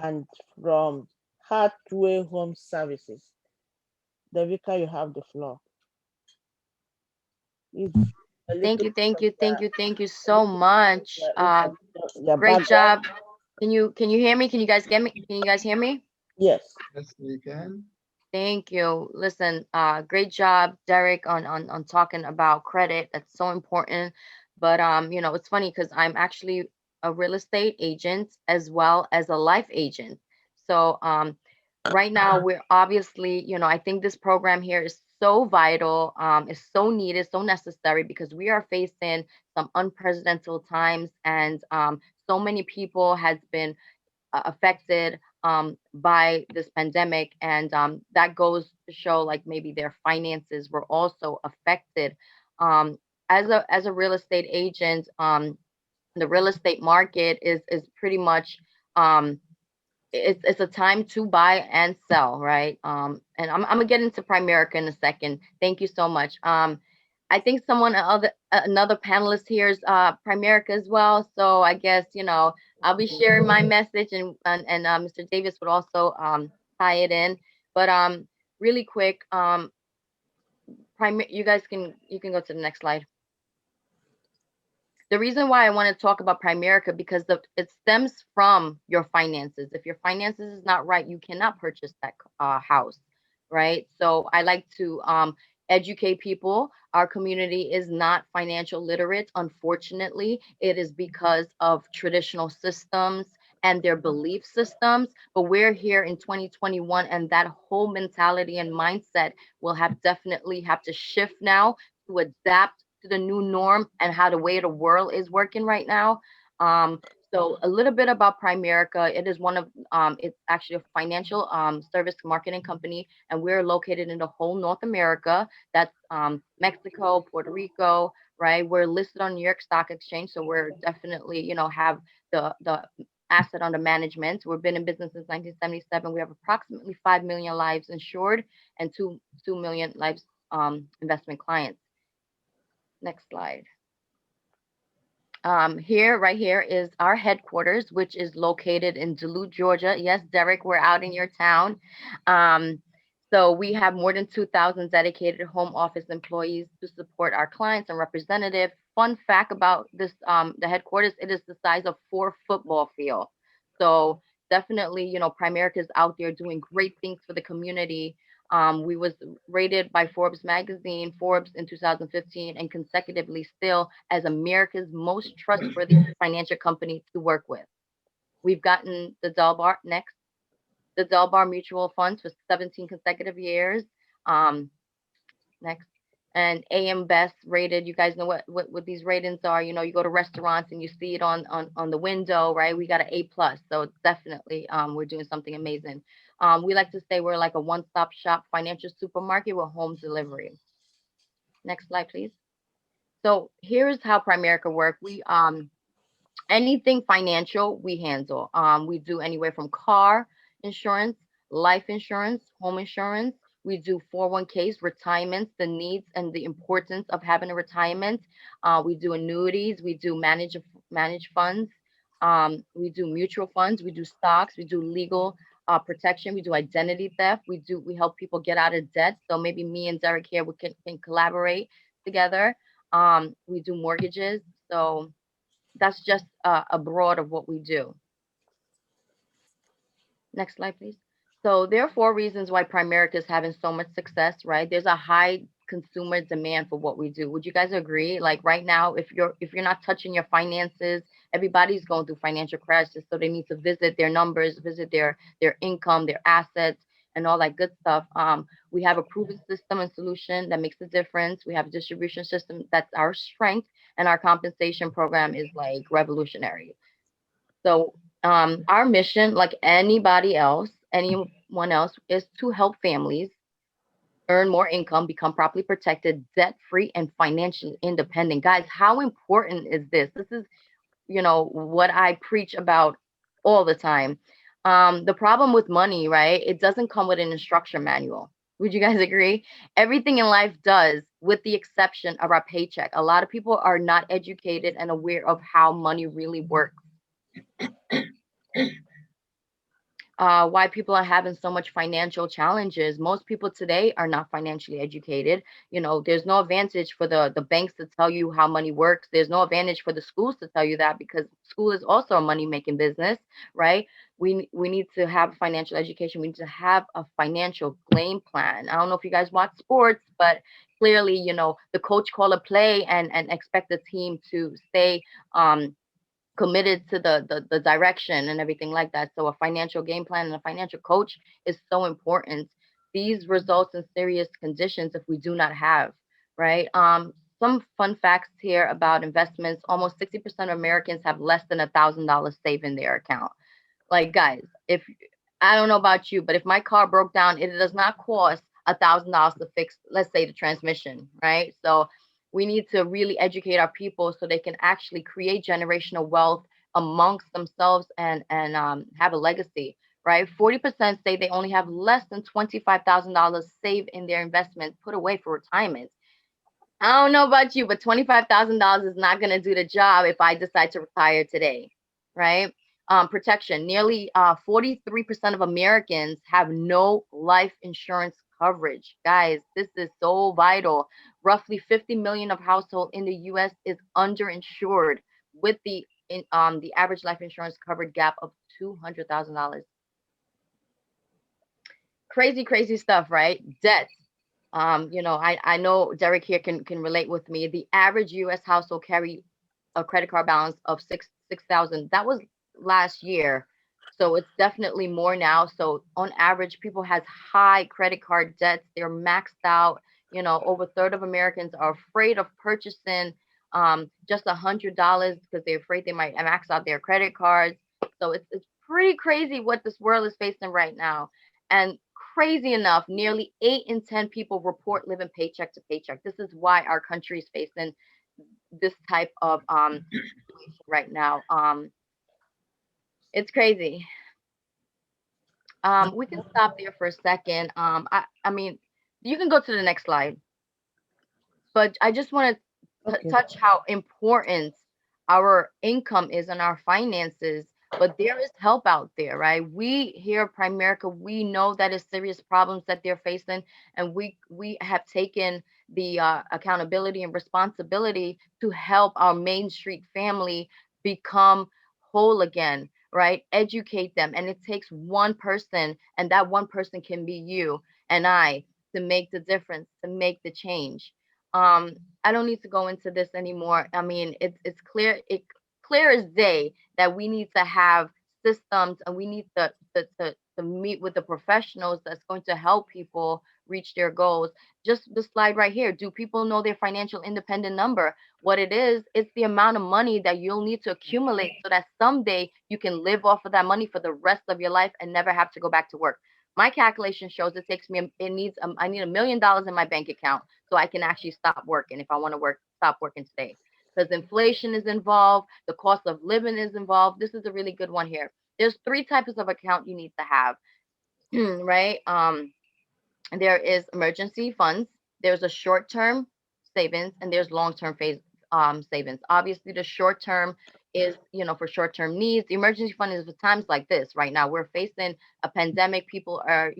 and from Heartway Home Services. Devika, you have the floor. It's a Thank little you, thank bit you, of thank you, thank you a so little much. your Great background. job. Can you hear me? Can you guys get me? Can you guys hear me? Yes. Yes, we can. Thank you. Listen, great job, Derek, on talking about credit. That's so important. But it's funny because I'm actually a real estate agent as well as a life agent. So right now we're obviously, I think this program here is so vital, is so needed, so necessary because we are facing some unprecedented times, and so many people has been affected by this pandemic, and that goes to show like maybe their finances were also affected. Um, as a real estate agent, the real estate market is pretty much um, it's a time to buy and sell, right? And I'm gonna get into Primerica in a second. Thank you so much. I think another panelist here is Primerica as well. So I guess I'll be sharing my message, and Mr. Davis would also tie it in. But really quick, you can go to the next slide. The reason why I want to talk about Primerica because it stems from your finances. If your finances is not right, you cannot purchase that house, right? So I like to educate people. Our community is not financial literate. Unfortunately, it is because of traditional systems and their belief systems. But we're here in 2021, and that whole mentality and mindset will definitely have to shift now to adapt to the new norm and how the way the world is working right now. Um, so a little bit about Primerica. It is it's actually a financial service marketing company, and we're located in the whole North America. That's Mexico, Puerto Rico, right? We're listed on New York Stock Exchange, so we're definitely, have the asset under management. We've been in business since 1977. We have approximately 5 million lives insured and 2 million lives investment clients. Next slide. Right here is our headquarters, which is located in Duluth, Georgia. Yes, Derek, we're out in your town. So we have more than 2,000 dedicated home office employees to support our clients and representatives. Fun fact about this, the headquarters, it is the size of 4 football fields. So definitely, you know, Primerica is out there doing great things for the community. We was rated by Forbes magazine, Forbes in 2015, and consecutively still as America's most trustworthy financial company to work with. We've gotten the Delbar next, the Delbar Mutual Funds for 17 consecutive years. Um, next. And AM Best rated. You guys know what these ratings are. You know, you go to restaurants and you see it on the window, right? We got an A+. So definitely we're doing something amazing. We like to say we're like a one-stop shop financial supermarket with home delivery. Next slide, please. So here's how Primerica work. We anything financial we handle. We do anywhere from car insurance, life insurance, home insurance. We do 401ks, retirements, the needs and the importance of having a retirement. We do annuities. We do manage funds. We do mutual funds. We do stocks. We do legal protection. We do identity theft. We help people get out of debt. So maybe me and Derek here we can collaborate together. We do mortgages. So that's just a broad of what we do. Next slide, please. So there are 4 reasons why Primerica is having so much success, right? There's a high consumer demand for what we do. Would you guys agree? Like right now, if you're not touching your finances, everybody's going through financial crisis, so they need to visit their numbers, visit their income, their assets, and all that good stuff. We have a proven system and solution that makes a difference. We have a distribution system that's our strength, and our compensation program is like revolutionary. So our mission, like anyone else, is to help families earn more income, become properly protected, debt-free, and financially independent. Guys, how important is this? This is, you know, what I preach about all the time. The problem with money, right? It doesn't come with an instruction manual. Would you guys agree? Everything in life does, with the exception of our paycheck. A lot of people are not educated and aware of how money really works. Why people are having so much financial challenges. Most people today are not financially educated. You know, there's no advantage for the banks to tell you how money works. There's no advantage for the schools to tell you that, because school is also a money making business, right? We need to have financial education. We need to have a financial game plan. I don't know if you guys watch sports, but clearly, you know, the coach call a play and expect the team to stay committed to the direction and everything like that. So a financial game plan and a financial coach is so important. These results in serious conditions if we do not have, right? Some fun facts here about investments. Almost 60% of Americans have less than $1,000 saved in their account. Like, guys, if I don't know about you, but if my car broke down, it does not cost $1,000 to fix, let's say, the transmission, right? So we need to really educate our people so they can actually create generational wealth amongst themselves and have a legacy, right? 40% say they only have less than $25,000 saved in their investment put away for retirement. I don't know about you, but $25,000 is not going to do the job if I decide to retire today, right? Protection. Nearly 43% of Americans have no life insurance coverage. Guys, this is so vital. Roughly 50 million of households in the U.S. is underinsured, with the average life insurance covered gap of $200,000. Crazy stuff, right? Debt. You know, I know Derek here can relate with me. The average U.S. household carry a credit card balance of $6,000. That was last year, so it's definitely more now. So on average, people has high credit card debts. They're maxed out. You know, over a third of Americans are afraid of purchasing just $100 because they're afraid they might max out their credit cards. So it's pretty crazy what this world is facing right now. And crazy enough, nearly 8 in 10 people report living paycheck to paycheck. This is why our country is facing this type of situation right now. It's crazy. We can stop there for a second. I mean, you can go to the next slide, but I just want to Okay. touch how important our income is and our finances. But there is help out there, right? We here at Primerica, we know that it's serious problems that they're facing, and we have taken the accountability and responsibility to help our Main Street family become whole again, right? Educate them. And it takes one person, and that one person can be you and I, to make the difference, to make the change. I don't need to go into this anymore. I mean, it's clear as day that we need to have systems, and we need to meet with the professionals that's going to help people reach their goals. Just the slide right here. Do people know their financial independent number? What it is, it's the amount of money that you'll need to accumulate so that someday you can live off of that money for the rest of your life and never have to go back to work. My calculation shows it takes me, I need $1 million in my bank account so I can actually stop working if I want to stop working today. Because inflation is involved, the cost of living is involved. This is a really good one here. There's 3 types of account you need to have, right? There is emergency funds, there's a short-term savings, and there's long-term savings. Obviously, the short-term is, for short-term needs. The emergency fund is for times like this. Right now, we're facing a pandemic. People are,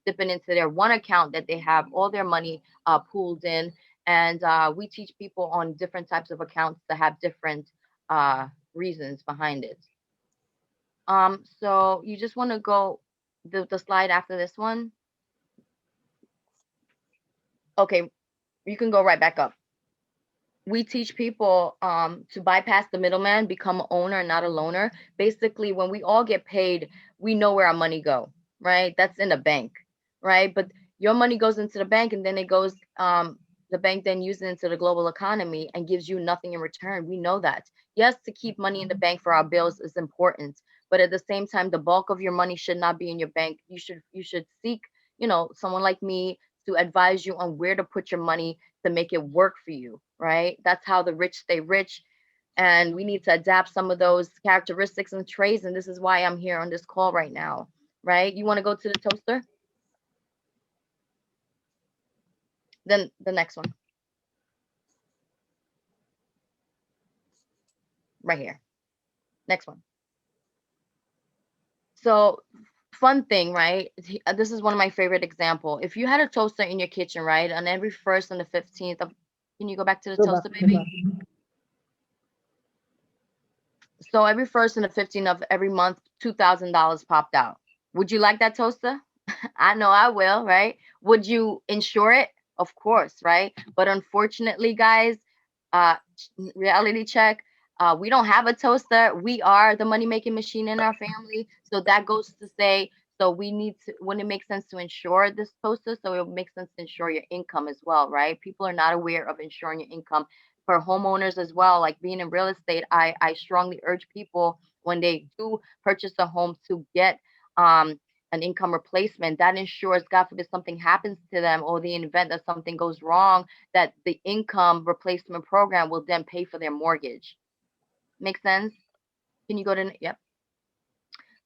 dipping into their one account that they have all their money pooled in. And we teach people on different types of accounts that have different reasons behind it. So you just want to go the slide after this one. Okay, you can go right back up. We teach people to bypass the middleman, become an owner, not a loaner. Basically, when we all get paid, we know where our money go, right? That's in the bank, right? But your money goes into the bank, and then it goes, the bank then uses it into the global economy and gives you nothing in return. We know that. Yes, to keep money in the bank for our bills is important, but at the same time, the bulk of your money should not be in your bank. You should seek, someone like me to advise you on where to put your money to make it work for you, right? That's how the rich stay rich. And we need to adapt some of those characteristics and traits. And this is why I'm here on this call right now, right? You want to go to the toaster? Then the next one. Right here. Next one. So fun thing, right? This is one of my favorite example. If you had a toaster in your kitchen, right? On every 1st and the 15th of, can you go back to the Go back, toaster, go baby? back. So every 1st and the 15th of every month, $2,000 popped out. Would you like that toaster? I know I will, right? Would you insure it? Of course, right? But unfortunately, guys, uh, reality check, we don't have a toaster. We are the money-making machine in our family. So that goes to say, so we need to, when it makes sense to insure this toaster, so it makes sense to insure your income as well, right? People are not aware of insuring your income. For homeowners as well, like being in real estate, I strongly urge people when they do purchase a home to get an income replacement that ensures, God forbid, something happens to them, or the event that something goes wrong, that the income replacement program will then pay for their mortgage. Make sense? Can you go to, yep.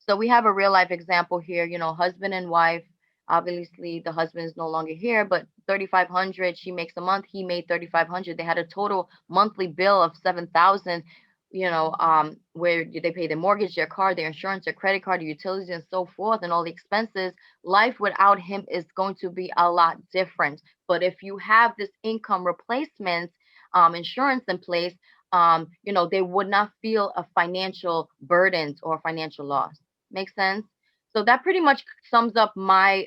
So we have a real life example here, husband and wife. Obviously, the husband is no longer here, but 3,500 she makes a month. He made 3,500. They had a total monthly bill of 7,000. Where they pay their mortgage, their car, their insurance, their credit card, their utilities, and so forth, and all the expenses. Life without him is going to be a lot different. But if you have this income replacement insurance in place, they would not feel a financial burden or financial loss. Make sense? So that pretty much sums up my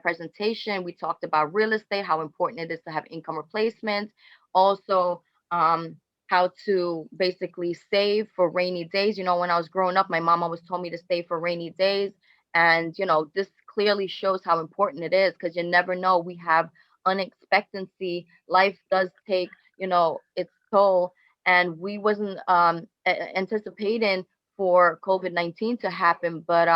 presentation. We talked about real estate, how important it is to have income replacements. Also, how to basically save for rainy days. When I was growing up, my mom always told me to save for rainy days. And, this clearly shows how important it is, because you never know. We have unexpectancy. Life does take, its toll. And we wasn't anticipating for COVID-19 to happen. But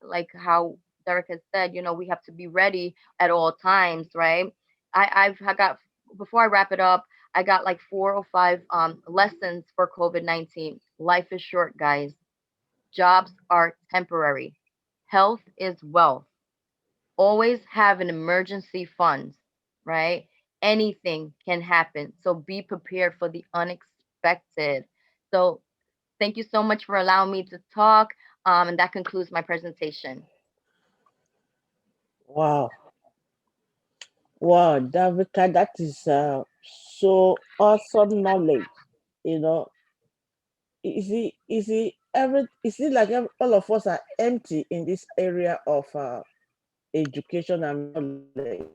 like how Derek has said, we have to be ready at all times, right? I got, before I wrap it up, I got like 4 or 5 lessons for COVID-19. Life is short, guys. Jobs are temporary. Health is wealth. Always have an emergency fund, right? Anything can happen. So be prepared for the unexpected. So thank you so much for allowing me to talk. And that concludes my presentation. Wow. Wow, Davika, that is so awesome knowledge. You know, is it it seems like all of us are empty in this area of education and knowledge.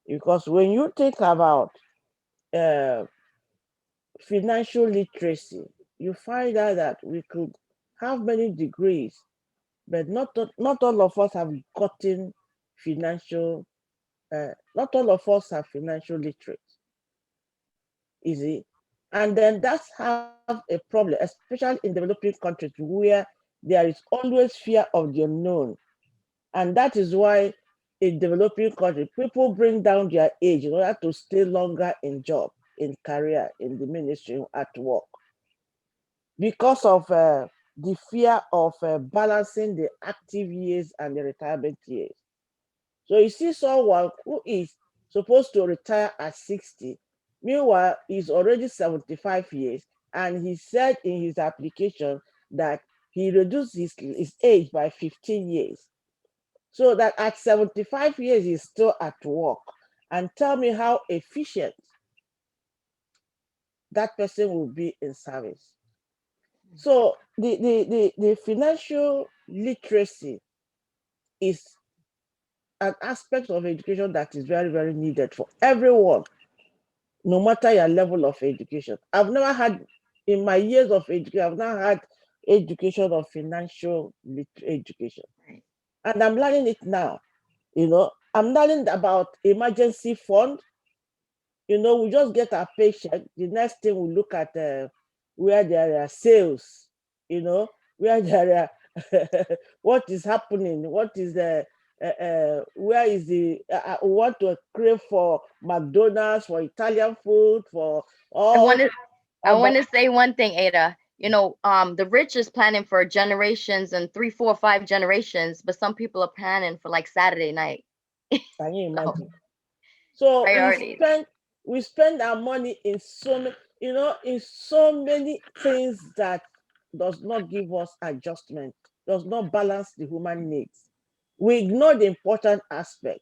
Because when you think about uh, financial literacy, you find out that we could have many degrees, but not all of us have gotten financial. Not all of us are financial literate. Is it? And then that's have a problem, especially in developing countries where there is always fear of the unknown. And that is why in developing countries, people bring down their age in order to stay longer in job, in career, in the ministry, at work, because of the fear of balancing the active years and the retirement years. So you see someone who is supposed to retire at 60, meanwhile, he's already 75 years, and he said in his application that he reduced his age by 15 years. So that at 75 years, he's still at work. And tell me how efficient that person will be in service. So the financial literacy is an aspect of education that is very, very needed for everyone, no matter your level of education. I've never had, in my years of education, I've never had education of financial education. And I'm learning it now. I'm learning about emergency fund. We just get our paycheck. The next thing we look at where there are sales, where there are what is happening, what is the where is the we want to crave for McDonald's, for Italian food, for I all want to I want about to say one thing, Ada. The rich is planning for generations and 3, 4, 5 generations, but some people are planning for like Saturday night. can you So imagine? So priorities. we spend our money in in so many things that does not give us adjustment, does not balance the human needs. We ignore the important aspect.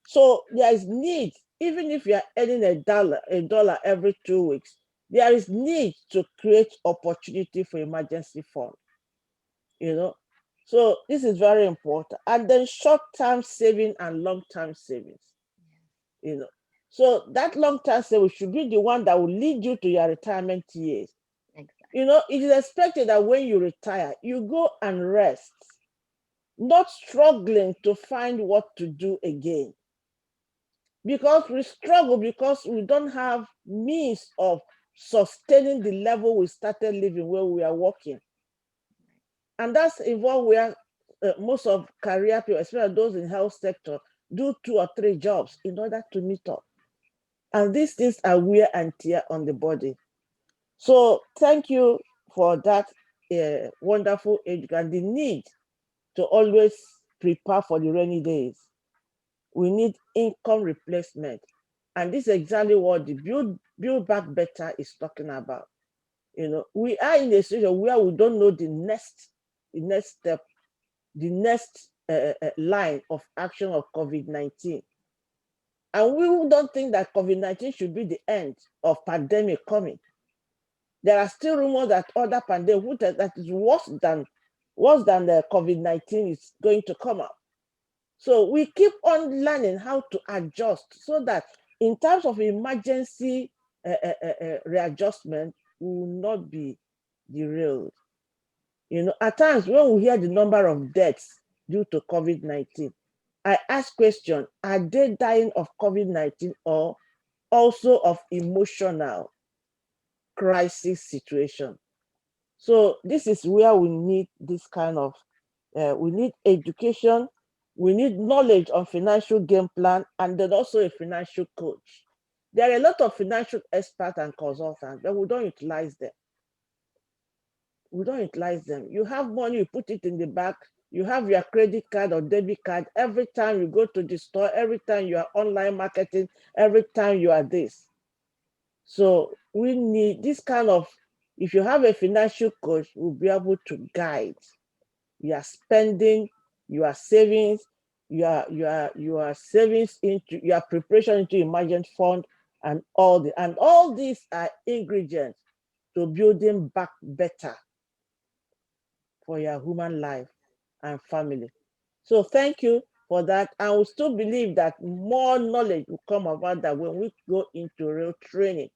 So there is need, even if you are earning a dollar every 2 weeks, there is need to create opportunity for emergency fund. You know, so this is very important. And then short-term saving and long-term savings. you know. So that long-term saving should be the one that will lead you to your retirement years. Exactly. It is expected that when you retire, you go and rest, not struggling to find what to do again. Because we struggle because we don't have means of sustaining the level we started living when we are working. And that's involved where most of career people, especially those in health sector, do 2 or 3 jobs in order to meet up. And these things are wear and tear on the body. So thank you for that wonderful education and the need to always prepare for the rainy days. We need income replacement. And this is exactly what the Build Back Better is talking about. We are in a situation where we don't know the next step, the next line of action of COVID-19. And we don't think that COVID-19 should be the end of pandemic coming. There are still rumors that other pandemic that is worse than the COVID-19 is going to come up. So we keep on learning how to adjust so that in terms of emergency readjustment, we will not be derailed. At times when we hear the number of deaths due to COVID-19, I ask question, are they dying of COVID-19 or also of emotional crisis situation? So this is where we need this kind of, we need education, we need knowledge on financial game plan, and then also a financial coach. There are a lot of financial experts and consultants, but we don't utilize them. You have money, you put it in the bank, you have your credit card or debit card. Every time you go to the store, every time you are online marketing, every time you are this. So we need this kind of, if you have a financial coach, will be able to guide your spending, your savings, your savings into your preparation into emergent fund, and all these are ingredients to building back better. for your human life and family. So thank you for that. And we still believe that more knowledge will come about that when we go into real training.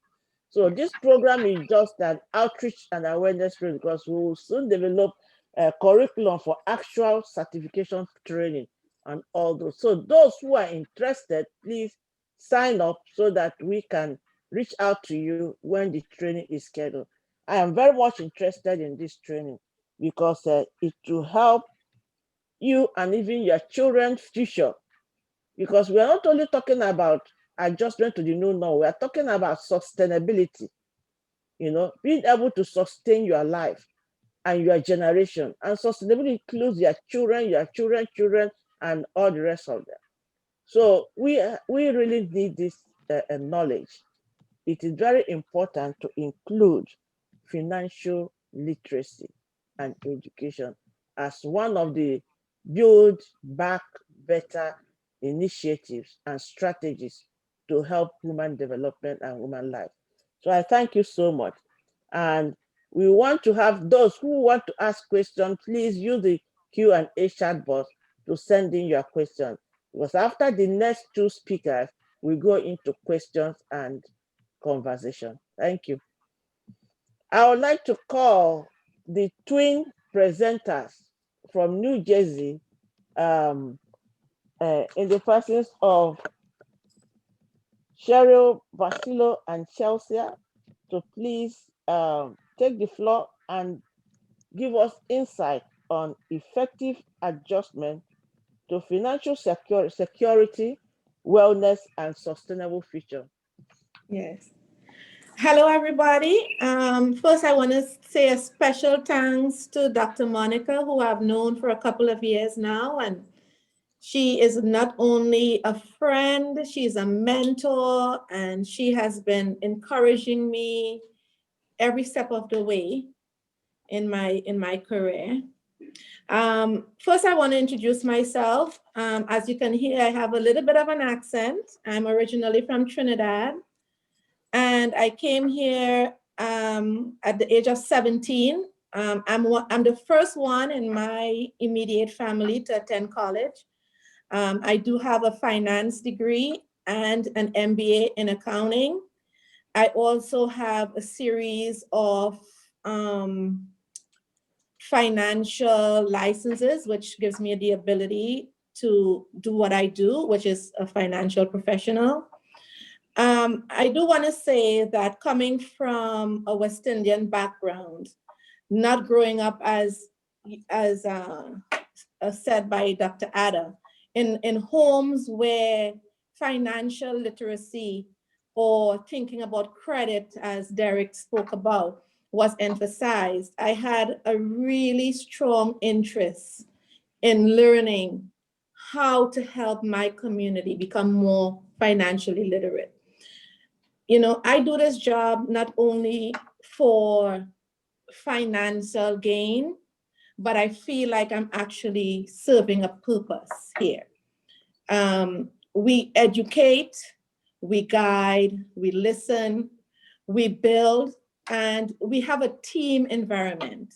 So this program is just an outreach and awareness program because we will soon develop a curriculum for actual certification training and all those. So those who are interested, please sign up so that we can reach out to you when the training is scheduled. I am very much interested in this training because it will help you and even your children's future. Because we are not only talking about adjustment to the new norm, we are talking about sustainability, being able to sustain your life and your generation. And sustainability includes your children, children, and all the rest of them. So we really need this knowledge. It is very important to include financial literacy and education as one of the build back better initiatives and strategies to help human development and human life. So I thank you so much. And we want to have those who want to ask questions, please use the Q&A chat box to send in your questions. Because after the next two speakers, we go into questions and conversation. Thank you. I would like to call the twin presenters from New Jersey in the presence of Cheryl Basilo and Chelsea to please take the floor and give us insight on effective adjustment to financial security, wellness, and sustainable future. Yes. Hello, everybody. First, I want to say a special thanks to Dr. Monica, who I've known for a couple of years now. And she is not only a friend, she's a mentor, and she has been encouraging me every step of the way in my career. First, I want to introduce myself. As you can hear, I have a little bit of an accent. I'm originally from Trinidad. And I came here at the age of 17. I'm the first one in my immediate family to attend college. I do have a finance degree and an MBA in accounting. I also have a series of financial licenses, which gives me the ability to do what I do, which is a financial professional. I do want to say that coming from a West Indian background, not growing up as said by Dr. Ada, in homes where financial literacy or thinking about credit, as Derek spoke about, was emphasized, I had a really strong interest in learning how to help my community become more financially literate. I do this job not only for financial gain, but I feel like I'm actually serving a purpose here. We educate, we guide, we listen, we build, and we have a team environment.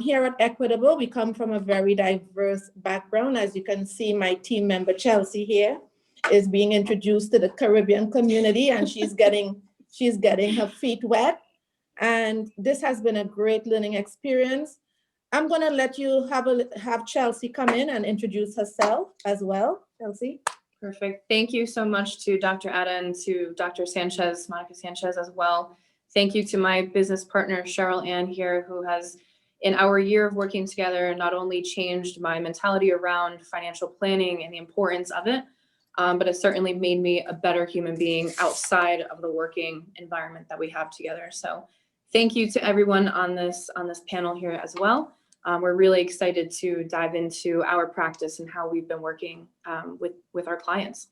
Here at Equitable, we come from a very diverse background. As you can see, my team member, Chelsea, here is being introduced to the Caribbean community, and she's getting her feet wet. And this has been a great learning experience. I'm gonna let you have Chelsea come in and introduce herself as well. Chelsea. Perfect. Thank you so much to Dr. Ada and to Dr. Sanchez, Monica Sanchez as well. Thank you to my business partner, Cheryl Ann here, who has, in our year of working together, not only changed my mentality around financial planning and the importance of it, but it certainly made me a better human being outside of the working environment that we have together. So thank you to everyone on this panel here as well. We're really excited to dive into our practice and how we've been working with our clients.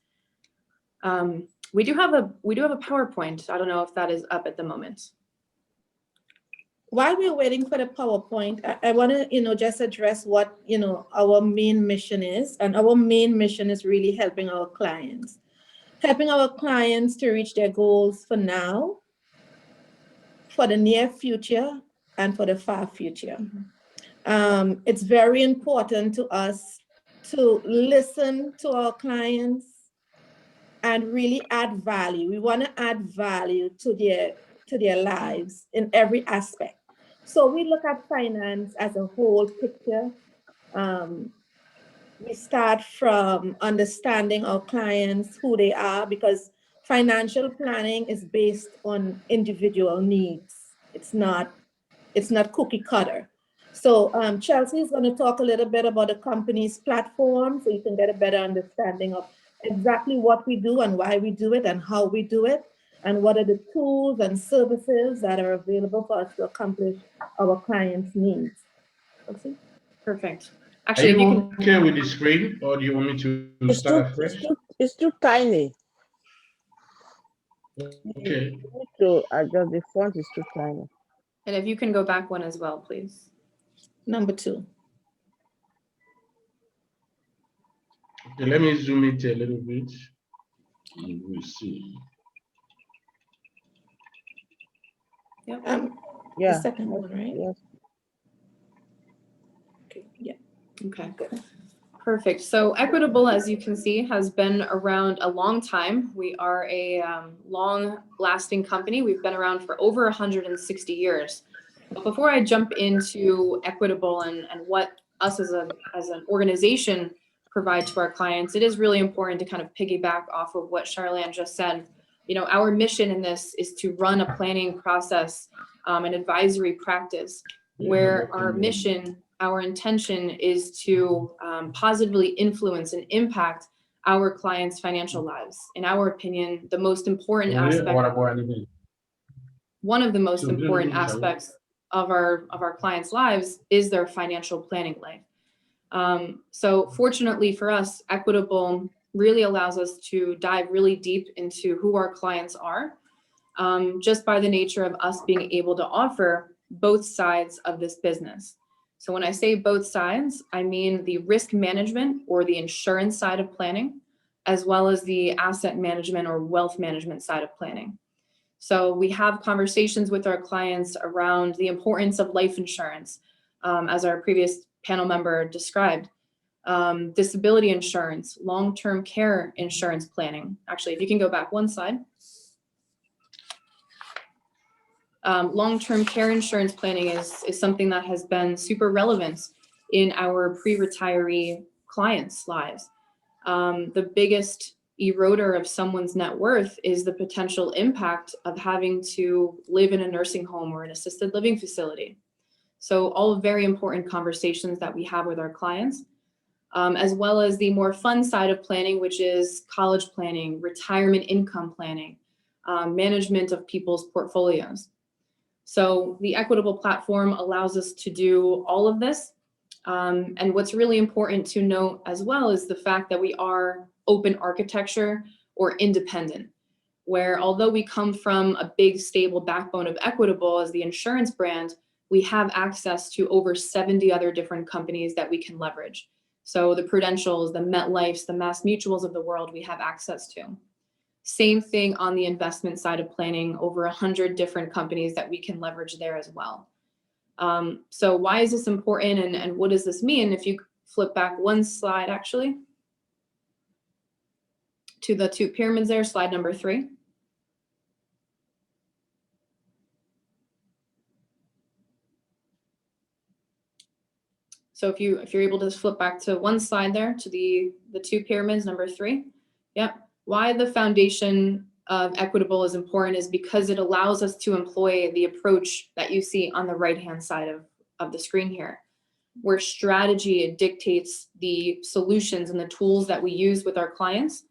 We do have a PowerPoint. I don't know if that is up at the moment. While we're waiting for the PowerPoint, I want to, just address what, our main mission is. And our main mission is really helping our clients to reach their goals for now, for the near future, and for the far future. It's very important to us to listen to our clients and really add value. We want to add value to their lives in every aspect. So we look at finance as a whole picture. We start from understanding our clients, who they are, because financial planning is based on individual needs. It's not cookie cutter. So Chelsea is going to talk a little bit about the company's platform so you can get a better understanding of exactly what we do and why we do it and how we do it, and what are the tools and services that are available for us to accomplish our clients' needs. Chelsea? Perfect. Are Actually, if you you can, okay with the screen, or do you want me to start afresh? It's too tiny. Okay. You need to adjust, the font is too tiny. and if you can go back one as well, please. Number 2. Okay, let me zoom it a little bit. And we'll see. The Yeah. second one, right? Yes. Okay, yeah. Okay, perfect. So Equitable, as you can see, has been around a long time. We are a long-lasting company. We've been around for over 160 years. But before I jump into Equitable and what us as an organization provide to our clients, it is really important to kind of piggyback off of what Charlene just said. You know, our mission in this is to run a planning process, an advisory practice, where our mission, our intention is to positively influence and impact our clients' financial lives. In our opinion, the most important aspect, one of the most important aspects of our clients' lives is their financial planning life. So fortunately for us, Equitable really allows us to dive really deep into who our clients are, just by the nature of us being able to offer both sides of this business. So when I say both sides, I mean the risk management or the insurance side of planning, as well as the asset management or wealth management side of planning. So we have conversations with our clients around the importance of life insurance, as our previous panel member described, disability insurance, long-term care insurance planning. Actually, if you can go back one slide. Long-term care insurance planning is something that has been super relevant in our pre-retiree clients' lives. The biggest eroder of someone's net worth is the potential impact of having to live in a nursing home or an assisted living facility. So all very important conversations that we have with our clients, as well as the more fun side of planning, which is college planning, retirement income planning, management of people's portfolios. So the Equitable platform allows us to do all of this. And what's really important to note as well is the fact that we are open architecture or independent, where although we come from a big stable backbone of Equitable as the insurance brand, we have access to over 70 other different companies that we can leverage. So the Prudentials, the MetLifes, the Mass Mutuals of the world, we have access to. Same thing on the investment side of planning, over 100 different companies that we can leverage there as well. So why is this important and what does this mean? If you flip back one slide, actually, to the 2 pyramids there, slide number 3. So if you're able to flip back to one slide there to the 2 pyramids, number 3. Yep. Why the foundation of Equitable is important is because it allows us to employ the approach that you see on the right-hand side of the screen here, where strategy dictates the solutions and the tools that we use with our clients,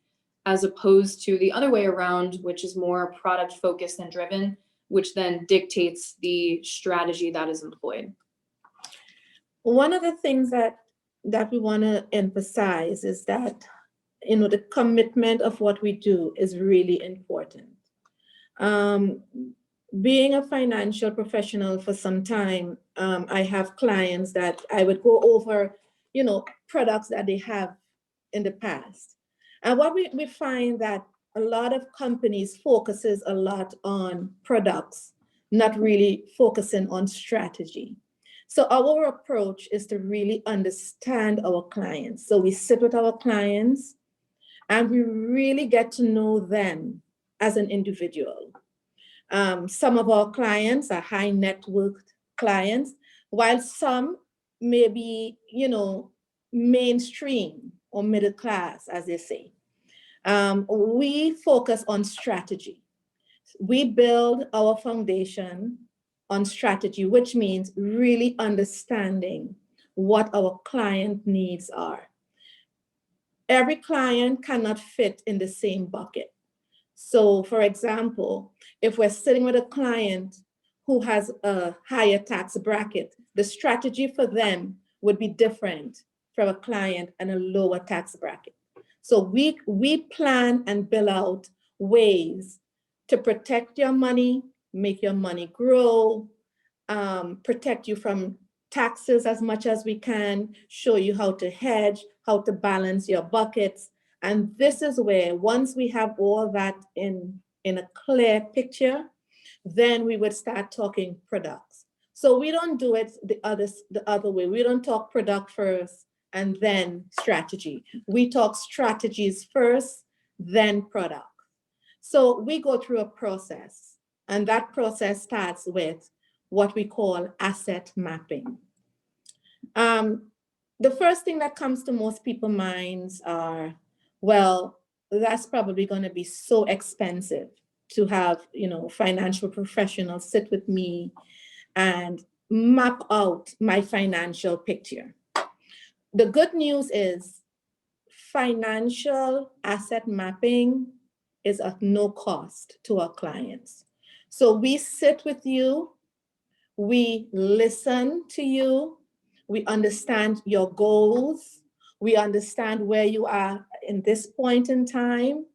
as opposed to the other way around, which is more product focused and driven, which then dictates the strategy that is employed. One of the things that we want to emphasize is that, you know, the commitment of what we do is really important. Being a financial professional for some time, I have clients that I would go over, you know, products that they have in the past. And what we find that a lot of companies focuses a lot on products, not really focusing on strategy. So our approach is to really understand our clients. So we sit with our clients and we really get to know them as an individual. Some of our clients are high net worth clients, while some may be, mainstream or middle class, as they say. We focus on strategy. We build our foundation on strategy, which means really understanding what our client needs are. Every client cannot fit in the same bucket. So for example, if we're sitting with a client who has a higher tax bracket, the strategy for them would be different from a client in a lower tax bracket. So we plan and build out ways to protect your money, make your money grow, protect you from taxes as much as we can, show you how to hedge, how to balance your buckets. And this is where, once we have all that in a clear picture, then we would start talking products. So we don't do it the other way. We don't talk product first and then strategy. We talk strategies first, then product. So we go through a process, and that process starts with what we call asset mapping. The first thing that comes to most people's minds are, well, that's probably going to be so expensive to have, financial professionals sit with me and map out my financial picture. The good news is financial asset mapping is at no cost to our clients. So we sit with you, we listen to you, we understand your goals, we understand where you are in this point in time,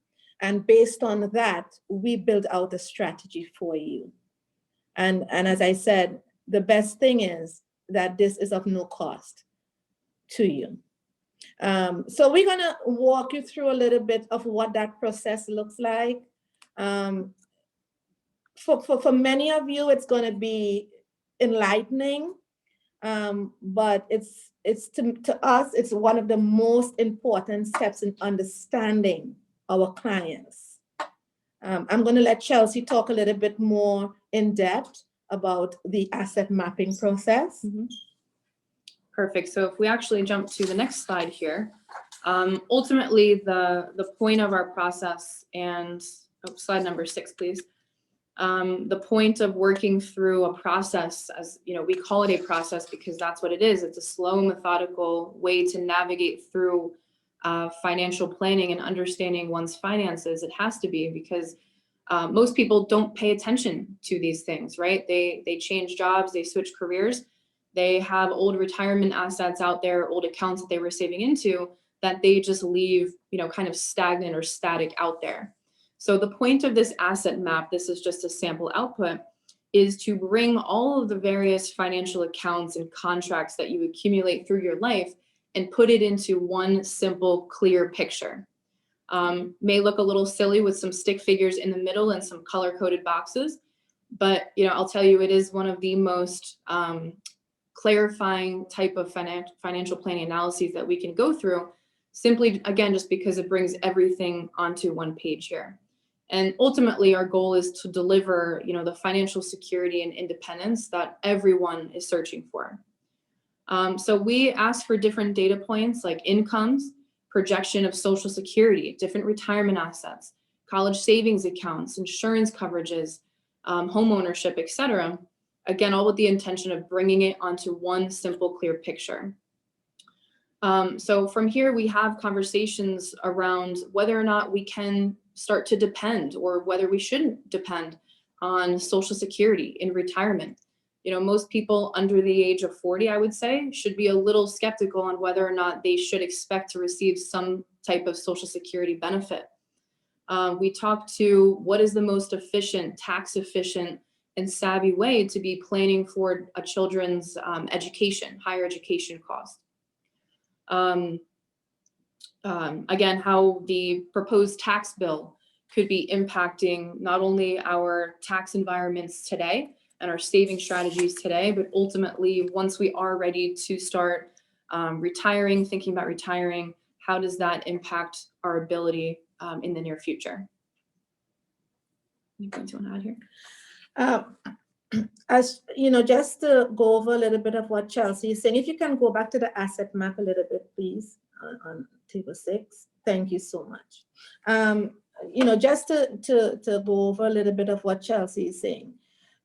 and based on that, we build out a strategy for you. And as I said, the best thing is that this is of no cost to you. So we're gonna walk you through a little bit of what that process looks like. For many of you, it's gonna be enlightening, but it's to us, it's one of the most important steps in understanding our clients. I'm gonna let Chelsea talk a little bit more in depth about the asset mapping process. Mm-hmm. Perfect. So if we actually jump to the next slide here, ultimately the point of our process, and slide number 6, please. The point of working through a process, as we call it a process because that's what it is. It's a slow, methodical way to navigate through financial planning and understanding one's finances. It has to be, because most people don't pay attention to these things, right? They change jobs, they switch careers. They have old retirement assets out there, old accounts that they were saving into, that they just leave, kind of stagnant or static out there. So the point of this asset map, this is just a sample output, is to bring all of the various financial accounts and contracts that you accumulate through your life and put it into one simple, clear picture. May look a little silly with some stick figures in the middle and some color-coded boxes, but I'll tell you, it is one of the most clarifying type of financial planning analyses that we can go through, simply, again, just because it brings everything onto one page here. And ultimately, our goal is to deliver, the financial security and independence that everyone is searching for. So we ask for different data points like incomes, projection of Social Security, different retirement assets, college savings accounts, insurance coverages, home ownership, etc. Again, all with the intention of bringing it onto one simple, clear picture. So from here, we have conversations around whether or not we can start to depend, or whether we shouldn't depend on Social Security in retirement. Most people under the age of 40, I would say, should be a little skeptical on whether or not they should expect to receive some type of Social Security benefit. We talked to what is the most efficient, tax efficient, and savvy way to be planning for a children's education, higher education cost. Again, how the proposed tax bill could be impacting not only our tax environments today, and our saving strategies today. But ultimately, once we are ready to start retiring, thinking about retiring, how does that impact our ability in the near future? Anything you want to add here? As you know, just to go over a little bit of what Chelsea is saying, if you can go back to the asset map a little bit, please, on table 6. Thank you so much. You know, just to go over a little bit of what Chelsea is saying.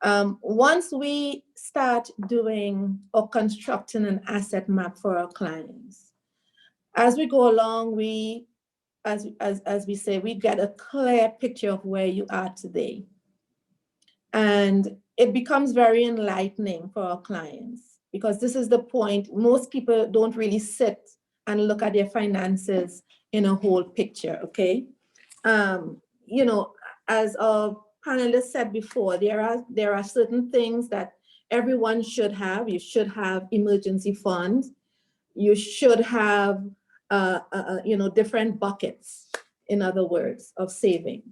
Once we start doing or constructing an asset map for our clients, as we go along, we, as we say, we get a clear picture of where you are today. And it becomes very enlightening for our clients, because this is the point. Most people don't really sit and look at their finances in a whole picture, okay? You know, as our panelists said before, there are certain things that everyone should have. You should have emergency funds. You should have, you know, different buckets, in other words, of saving.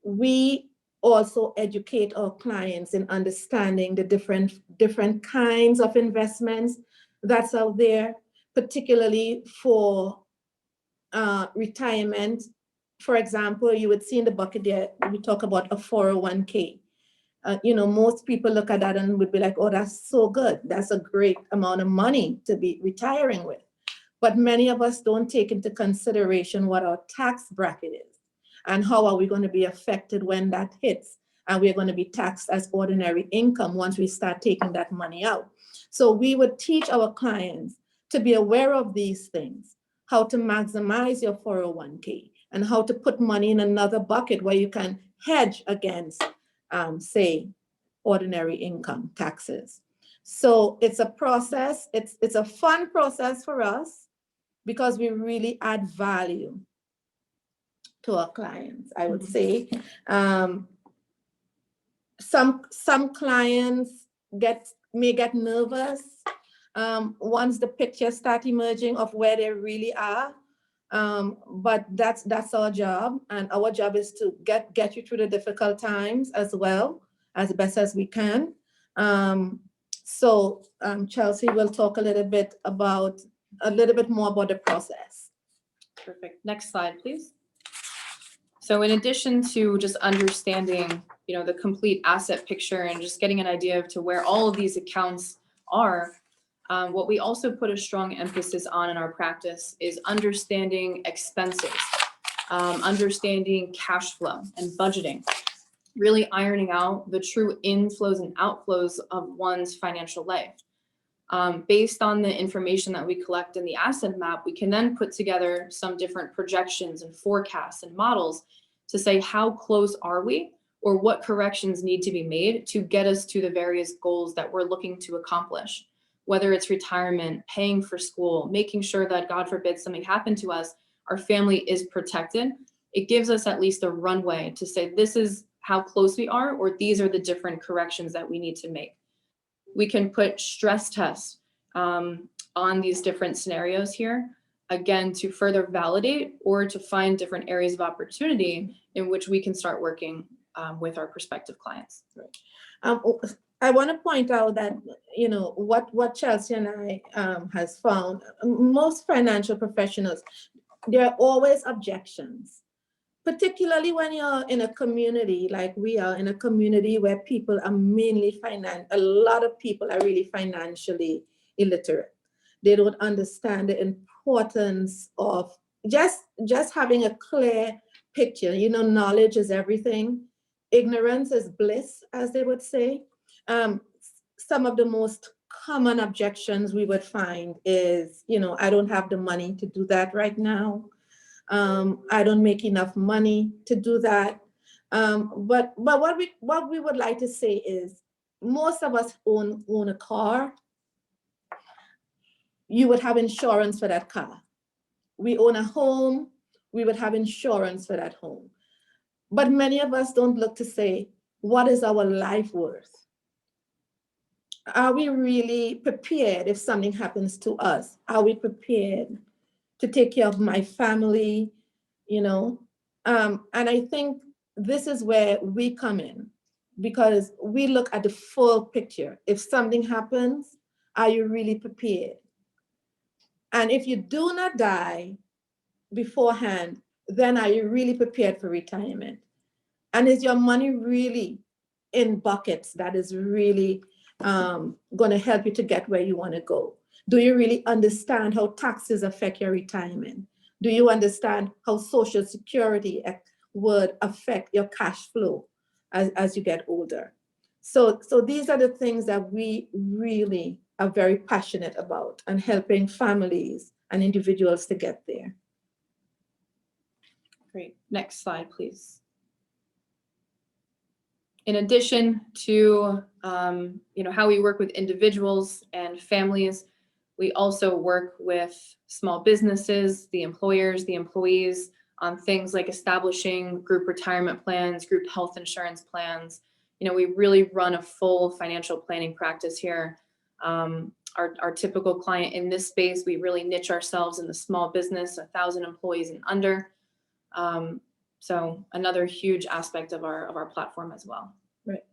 We also educate our clients in understanding the different kinds of investments that's out there, particularly for retirement. For example, you would see in the bucket there, we talk about a 401k. You know, most people look at that and would be like, oh, that's so good. That's a great amount of money to be retiring with. But many of us don't take into consideration what our tax bracket is and how are we going to be affected when that hits. And we're going to be taxed as ordinary income once we start taking that money out. So we would teach our clients to be aware of these things, how to maximize your 401k, and how to put money in another bucket where you can hedge against, say, ordinary income taxes. So it's a process. It's a fun process for us because we really add value to our clients, I would say. Some clients may get nervous once the pictures start emerging of where they really are. But that's our job, and our job is to get you through the difficult times as well, as best as we can. So Chelsea will talk a little bit more about the process. Perfect. Next slide, please. So in addition to just understanding, you know, the complete asset picture and just getting an idea of to where all of these accounts are, what we also put a strong emphasis on in our practice is understanding expenses, understanding cash flow and budgeting, really ironing out the true inflows and outflows of one's financial life. Based on the information that we collect in the asset map, we can then put together some different projections and forecasts and models to say how close are we, or what corrections need to be made to get us to the various goals that we're looking to accomplish. Whether it's retirement, paying for school, making sure that, God forbid, something happened to us, our family is protected. It gives us at least a runway to say, this is how close we are, or these are the different corrections that we need to make. We can put stress tests on these different scenarios here, again, to further validate or to find different areas of opportunity in which we can start working with our prospective clients. I want to point out that, you know, what Chelsea and I has found, most financial professionals, there are always objections, particularly when you're in a community like we are, in a community where people are mainly a lot of people are really financially illiterate. They don't understand the importance of just having a clear picture. You know, knowledge is everything. Ignorance is bliss, as they would say. Some of the most common objections we would find is, you know, I don't have the money to do that right now. I don't make enough money to do that. But what we would like to say is, most of us own a car. You would have insurance for that car. We own a home. We would have insurance for that home. But many of us don't look to say, what is our life worth? Are we really prepared if something happens to us? Are we prepared to take care of my family, you know? And I think this is where we come in. because we look at the full picture. If something happens, are you really prepared? And if you do not die beforehand, then are you really prepared for retirement? And is your money really in buckets that is really going to help you to get where you want to go? Do you really understand how taxes affect your retirement? Do you understand how Social Security would affect your cash flow as you get older? So these are the things that we really are very passionate about, and helping families and individuals to get there. Great. Next slide, please. In addition to how we work with individuals and families, we also work with small businesses, the employers, the employees, on things like establishing group retirement plans, group health insurance plans. We really run a full financial planning practice here. Our typical client in this space, we really niche ourselves in the small business, 1,000 employees and under. So another huge aspect of our platform as well. Right.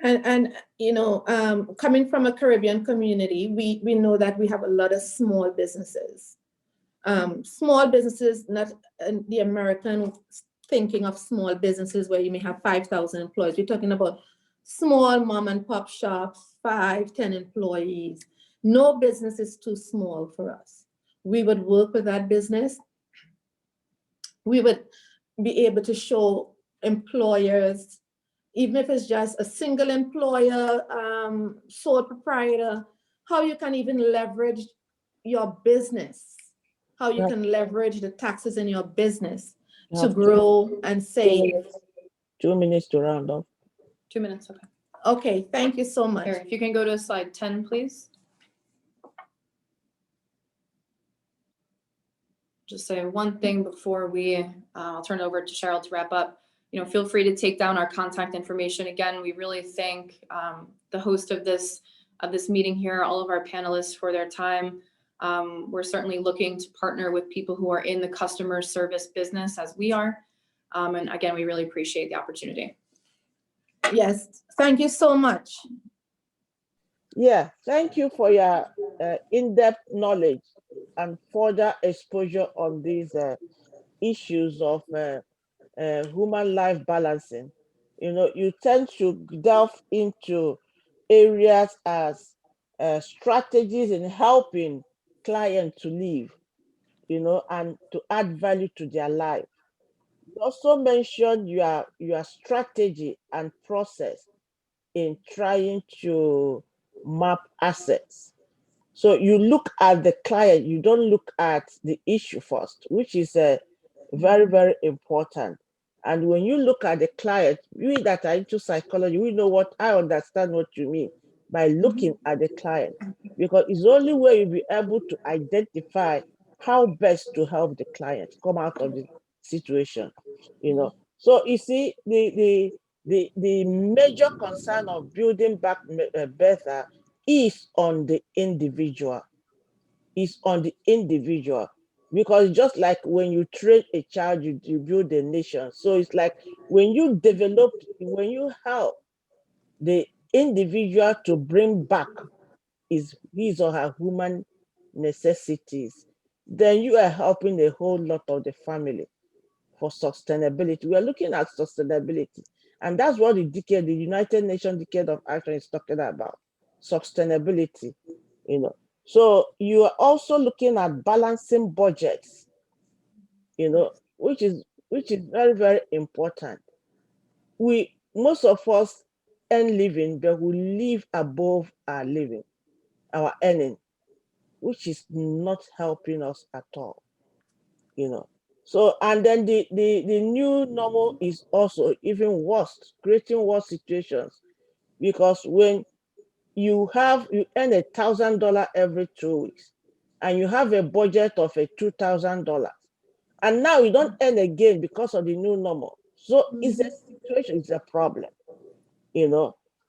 And coming from a Caribbean community, we know that we have a lot of small businesses. Small businesses, not the American thinking of small businesses where you may have 5,000 employees. We're talking about small mom and pop shops, 5, 10 employees. No business is too small for us. We would work with that business. We would be able to show employers, even if it's just a single employer, sole proprietor, how you can even leverage your business, how you can leverage the taxes in your business to grow and save. 2 minutes to round up. 2 minutes, okay. Okay, thank you so much. Here, if you can go to slide 10, please. Just say one thing before I'll turn it over to Cheryl to wrap up. Feel free to take down our contact information. Again, we really thank the host of this meeting here, all of our panelists for their time. We're certainly looking to partner with people who are in the customer service business as we are. And again, we really appreciate the opportunity. Yes, thank you so much. Yeah, thank you for your in-depth knowledge and further exposure on these issues of human life balancing. You tend to delve into areas as strategies in helping clients to live, and to add value to their life. You also mentioned your strategy and process in trying to map assets. So you look at the client, you don't look at the issue first, which is very, very important. And when you look at the client, we that are into psychology, we know I understand what you mean by looking at the client, because it's the only way you'll be able to identify how best to help the client come out of the situation. So you see, the major concern of building back better is on the individual. Because just like when you train a child, you build a nation. So it's like when you help the individual to bring back his or her human necessities, then you are helping a whole lot of the family for sustainability. We are looking at sustainability, and that's what the United Nations Decade of Action is talking about, sustainability. So you are also looking at balancing budgets, which is very, very important. Most of us earn living, but we live above our earning, which is not helping us at all. So, and then the new normal is also even worse, creating worse situations, because when you earn $1,000 every 2 weeks, and you have a budget of $2,000, and now you don't earn again because of the new normal. So it's a situation, it's a problem,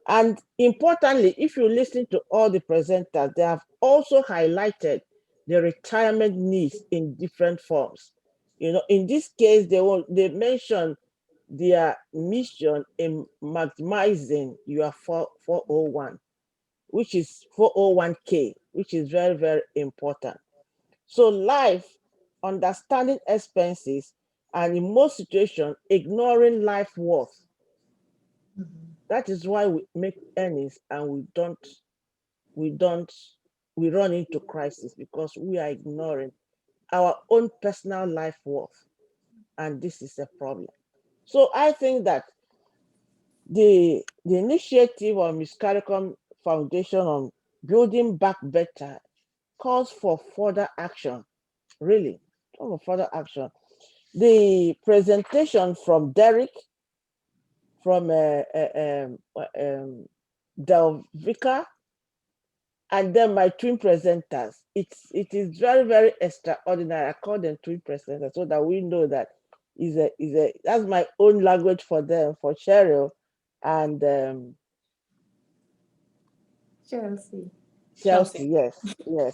And importantly, if you listen to all the presenters, they have also highlighted the retirement needs in different forms. In this case, they mentioned their mission in maximizing your 401, which is 401k, which is very, very important. So life, understanding expenses, and in most situations, ignoring life worth. That is why we make earnings and we don't, we run into crisis because we are ignoring our own personal life worth. And this is a problem. So I think that the initiative of Ms. CARICOM Foundation on building back better calls for further action, really, calls for further action. The presentation from Derek, from Delvica, and then my twin presenters. It is very, very extraordinary. I call them twin presenters so that we know that that's my own language for them, for Cheryl and Chelsea. Chelsea. Yes, yes.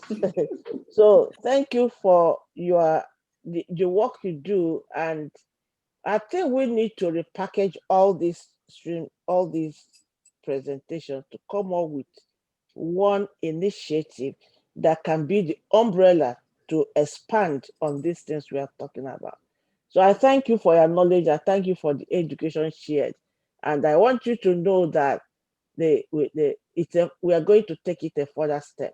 So thank you for the work you do, and I think we need to repackage all these presentations to come up with one initiative that can be the umbrella to expand on these things we are talking about. So I thank you for your knowledge. I thank you for the education shared. And I want you to know that we are going to take it a further step,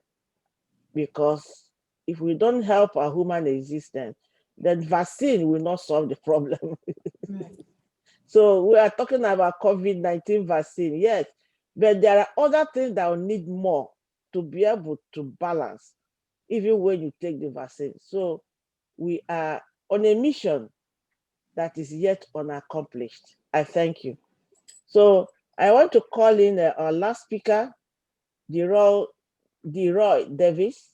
because if we don't help our human existence, then vaccine will not solve the problem. Right. So we are talking about COVID-19 vaccine, yes, but there are other things that will need more to be able to balance, even when you take the vaccine. So we are on a mission that is yet unaccomplished. I thank you. So I want to call in our last speaker, Deroy Davis,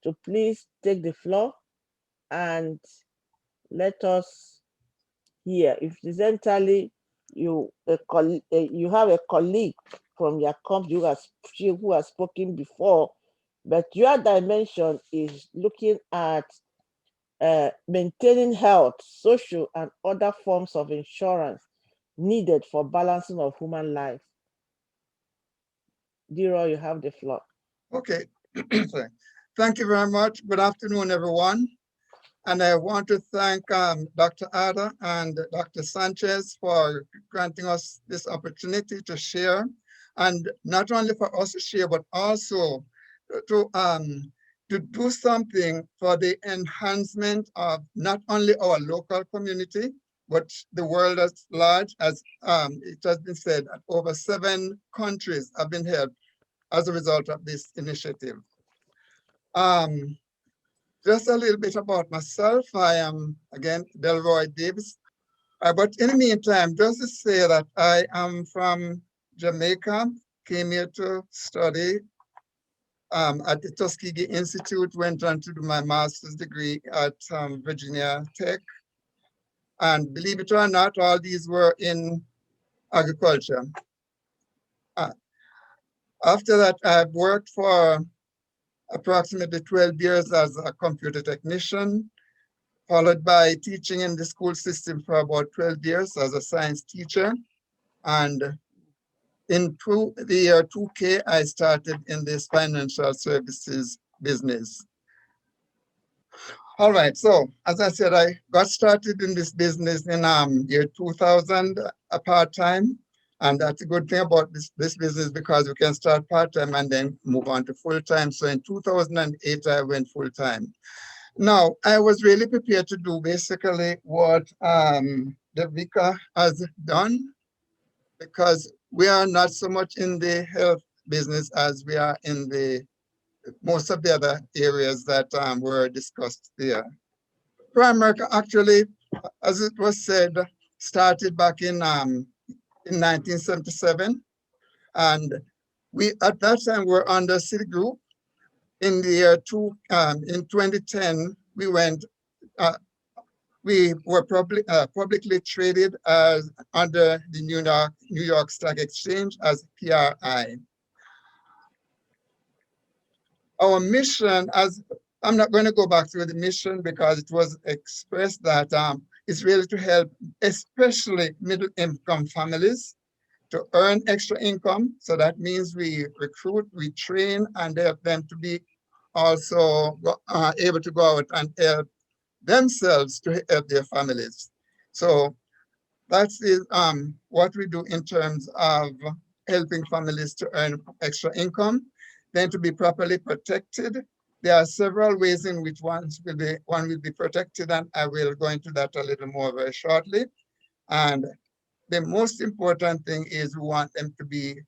to please take the floor and let us hear. If incidentally you have a colleague from your company who has spoken before, but your dimension is looking at maintaining health, social, and other forms of insurance needed for balancing of human life. Deroy, you have the floor. Okay. Sorry. Thank you very much. Good afternoon, everyone. And I want to thank Dr. Ada and Dr. Sanchez for granting us this opportunity to share, and not only for us to share, but also to do something for the enhancement of not only our local community, but the world at large. As it has been said, over 7 countries have been helped as a result of this initiative. Just a little bit about myself. I am, again, Delroy Davis. But in the meantime, just to say that I am from Jamaica, came here to study at the Tuskegee Institute, went on to do my master's degree at Virginia Tech. And believe it or not, all these were in agriculture. After that, I've worked for approximately 12 years as a computer technician, followed by teaching in the school system for about 12 years as a science teacher. And in the year 2000, I started in this financial services business. All right, so as I said, I got started in this business in year 2000, part-time. And that's a good thing about this business, because we can start part-time and then move on to full-time. So in 2008, I went full-time. Now, I was really prepared to do basically what the Vika has done, because we are not so much in the health business as we are in most of the other areas that were discussed there. Primerica actually, as it was said, started back in 1977. And we, at that time, were under Citigroup. In the year in 2010, we were publicly traded as under the New York Stock Exchange as PRI. Our mission, I'm not going to go back to the mission because it was expressed that is really to help, especially middle income families, to earn extra income. So that means we recruit, we train, and help them to be also able to go out and help themselves to help their families. So that's what we do in terms of helping families to earn extra income. Then to be properly protected, there are several ways in which one will be protected, and I will go into that a little more very shortly. And the most important thing is we want them to be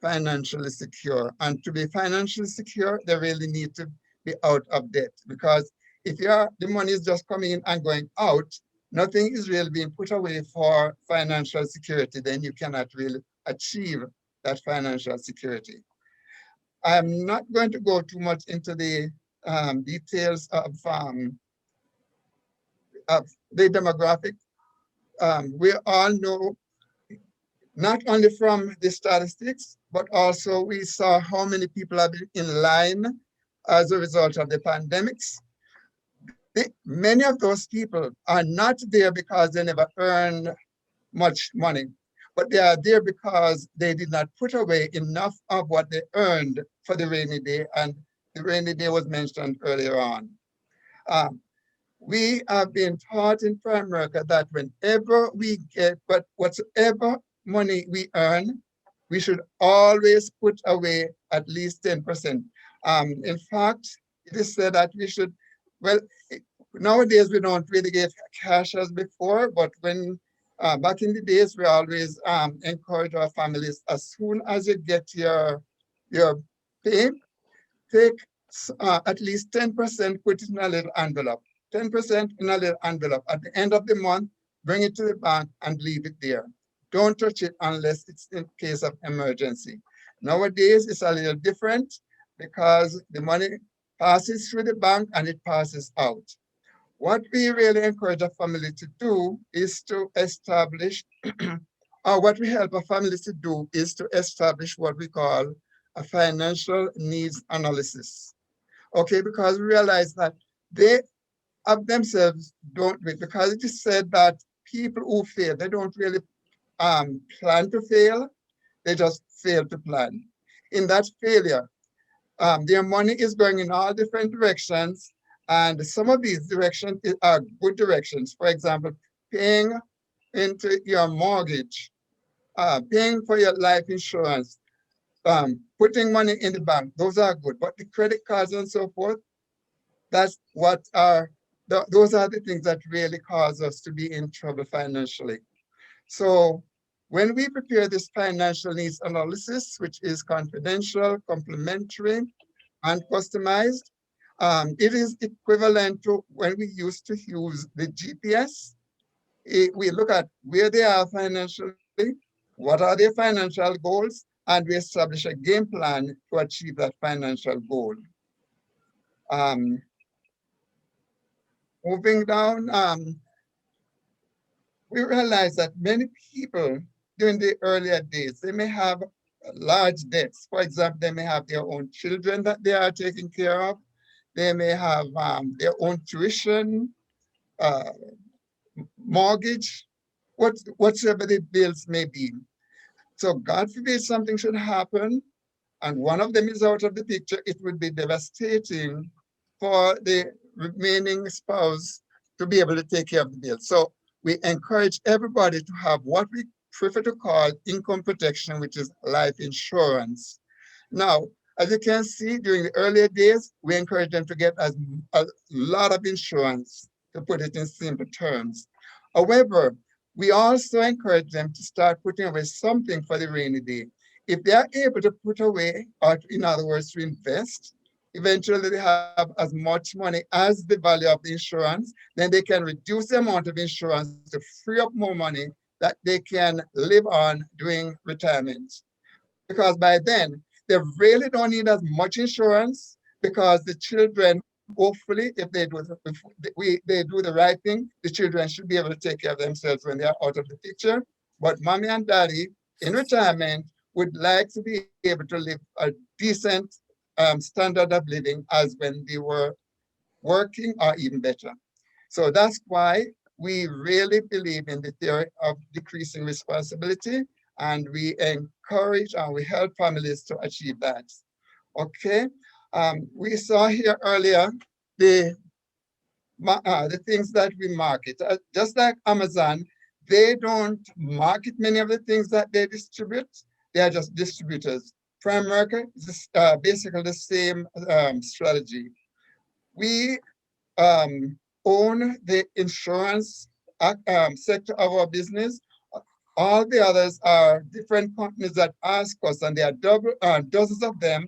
financially secure. And to be financially secure, they really need to be out of debt, because if the money is just coming in and going out, nothing is really being put away for financial security, then you cannot really achieve that financial security. I'm not going to go too much into the details of the demographic. We all know, not only from the statistics, but also we saw how many people have been in line as a result of the pandemics. Many of those people are not there because they never earned much money, but they are there because they did not put away enough of what they earned for the rainy day, and the rainy day was mentioned earlier on. We have been taught in Primerica that whenever we get, but whatsoever money we earn, we should always put away at least 10%. In fact, it is said that we should, well, nowadays we don't really get cash as before, but when back in the days, we always encourage our families, as soon as you get your pay, take at least 10%, put it in a little envelope. 10% in a little envelope. At the end of the month, bring it to the bank and leave it there. Don't touch it unless it's in case of emergency. Nowadays, it's a little different because the money passes through the bank and it passes out. What we really encourage a family to do is to establish, or what we help a family to do is to establish what we call a financial needs analysis. Okay, because we realize that they of themselves don't do it, because it is said that people who fail, they don't really plan to fail, they just fail to plan. In that failure, their money is going in all different directions, and some of these directions are good directions. For example, paying into your mortgage, paying for your life insurance, putting money in the bank, those are good. But the credit cards and so forth, that's what those are the things that really cause us to be in trouble financially. So when we prepare this financial needs analysis, which is confidential, complementary, and customized, it is equivalent to when we used to use the GPS. We look at where they are financially, what are their financial goals, and we establish a game plan to achieve that financial goal. Moving down, we realize that many people during the earlier days, they may have large debts. For example, they may have their own children that they are taking care of. They may have their own tuition, mortgage, whatever the bills may be. So God forbid something should happen, and one of them is out of the picture, it would be devastating for the remaining spouse to be able to take care of the bill. So we encourage everybody to have what we prefer to call income protection, which is life insurance. Now, as you can see, during the earlier days, we encourage them to get a lot of insurance, to put it in simple terms. However, we also encourage them to start putting away something for the rainy day. If they are able to put away, or in other words, to invest, eventually they have as much money as the value of the insurance, then they can reduce the amount of insurance to free up more money that they can live on during retirement. Because by then, they really don't need as much insurance, because the children, hopefully, if they do the right thing, the children should be able to take care of themselves when they are out of the picture. But mommy and daddy in retirement would like to be able to live a decent standard of living as when they were working, or even better. So that's why we really believe in the theory of decreasing responsibility, and we encourage and we help families to achieve that. Okay, we saw here earlier the things that we market. Just like Amazon, they don't market many of the things that they distribute. They are just distributors. Primerica is basically the same strategy. We own the insurance sector of our business. All the others are different companies that ask us, and there are dozens of them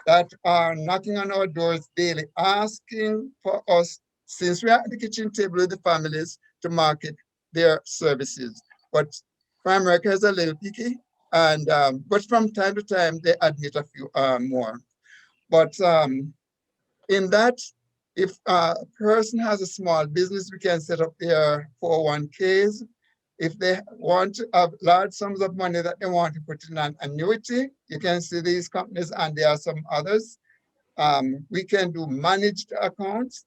that are knocking on our doors daily, asking for us, since we are at the kitchen table with the families, to market their services. But Primerica is a little picky, and but from time to time they admit a few more. But in that, if a person has a small business, we can set up their 401ks. If they want to have large sums of money that they want to put in an annuity, you can see these companies, and there are some others. We can do managed accounts.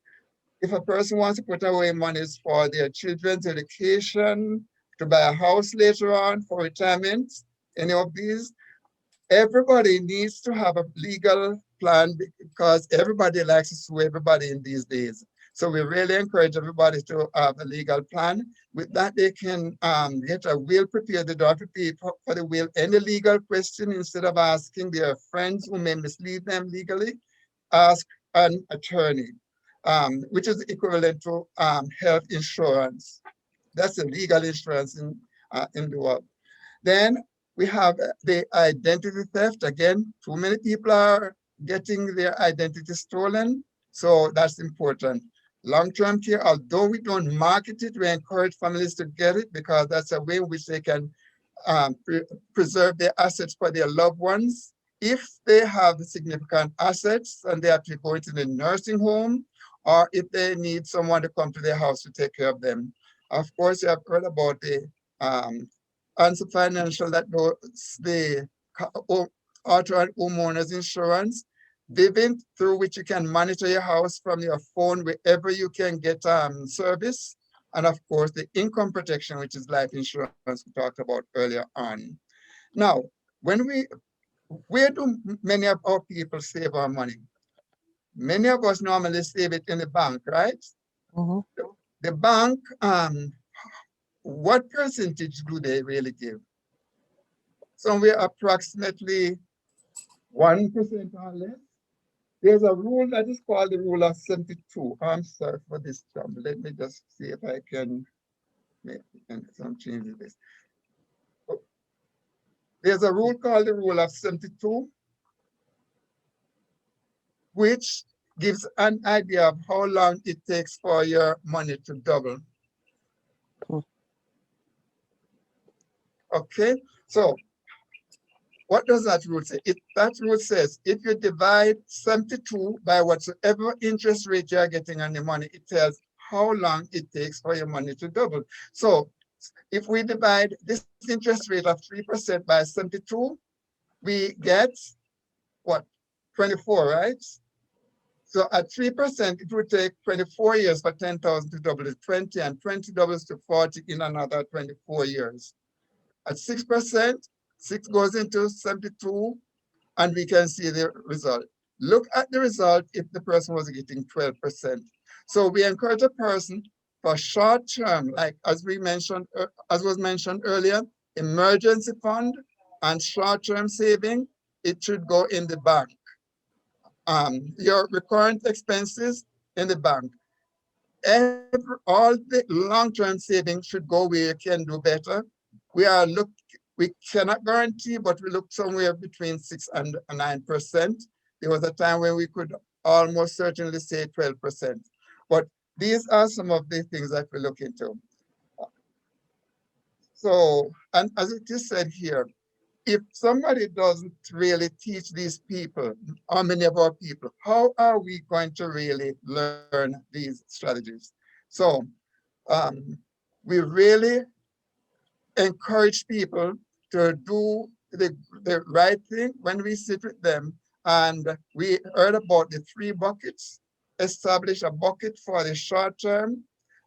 If a person wants to put away monies for their children's education, to buy a house later on, for retirement, any of these, everybody needs to have a legal plan, because everybody likes to sue everybody in these days. So we really encourage everybody to have a legal plan. With that, they can get a will prepared. They don't have to pay for the will. Any legal question, instead of asking their friends who may mislead them legally, ask an attorney, which is equivalent to health insurance. That's a legal insurance in the world. Then we have the identity theft. Again, too many people are getting their identity stolen, so that's important. Long-term care, although we don't market it, we encourage families to get it, because that's a way in which they can preserve their assets for their loved ones. If they have significant assets and they have to go into the nursing home, or if they need someone to come to their house to take care of them. Of course, you have heard about the Answer Financial, that the auto and homeowners insurance. Vivint, through which you can monitor your house from your phone wherever you can get service. And of course, the income protection, which is life insurance we talked about earlier on. Now, where do many of our people save our money? Many of us normally save it in the bank, right? Mhm. The bank, what percentage do they really give? Somewhere approximately 1% or less. There's a rule that is called the rule of 72. I'm sorry for this trouble. Let me just see if I can make some changes this. There's a rule called the rule of 72, which gives an idea of how long it takes for your money to double. Okay, so what does that rule say? That rule says if you divide 72 by whatsoever interest rate you're getting on the money, it tells how long it takes for your money to double. So if we divide this interest rate of 3% by 72, we get what? 24, right? So at 3%, it would take 24 years for 10,000 to double to 20, and 20 doubles to 40 in another 24 years. At 6%, 6 goes into 72, and we can see the result. Look at the result if the person was getting 12%. So we encourage a person for short term, like as was mentioned earlier, emergency fund and short-term saving, it should go in the bank. Your recurrent expenses in the bank. All the long-term savings should go where you can do better. We cannot guarantee, but we look somewhere between 6 and 9%. There was a time when we could almost certainly say 12%. But these are some of the things that we look into. So, and as it is said here, if somebody doesn't really teach these people, or many of our people, how are we going to really learn these strategies? So we really encourage people to do the right thing when we sit with them. And we heard about the 3 buckets. Establish a bucket for the short term,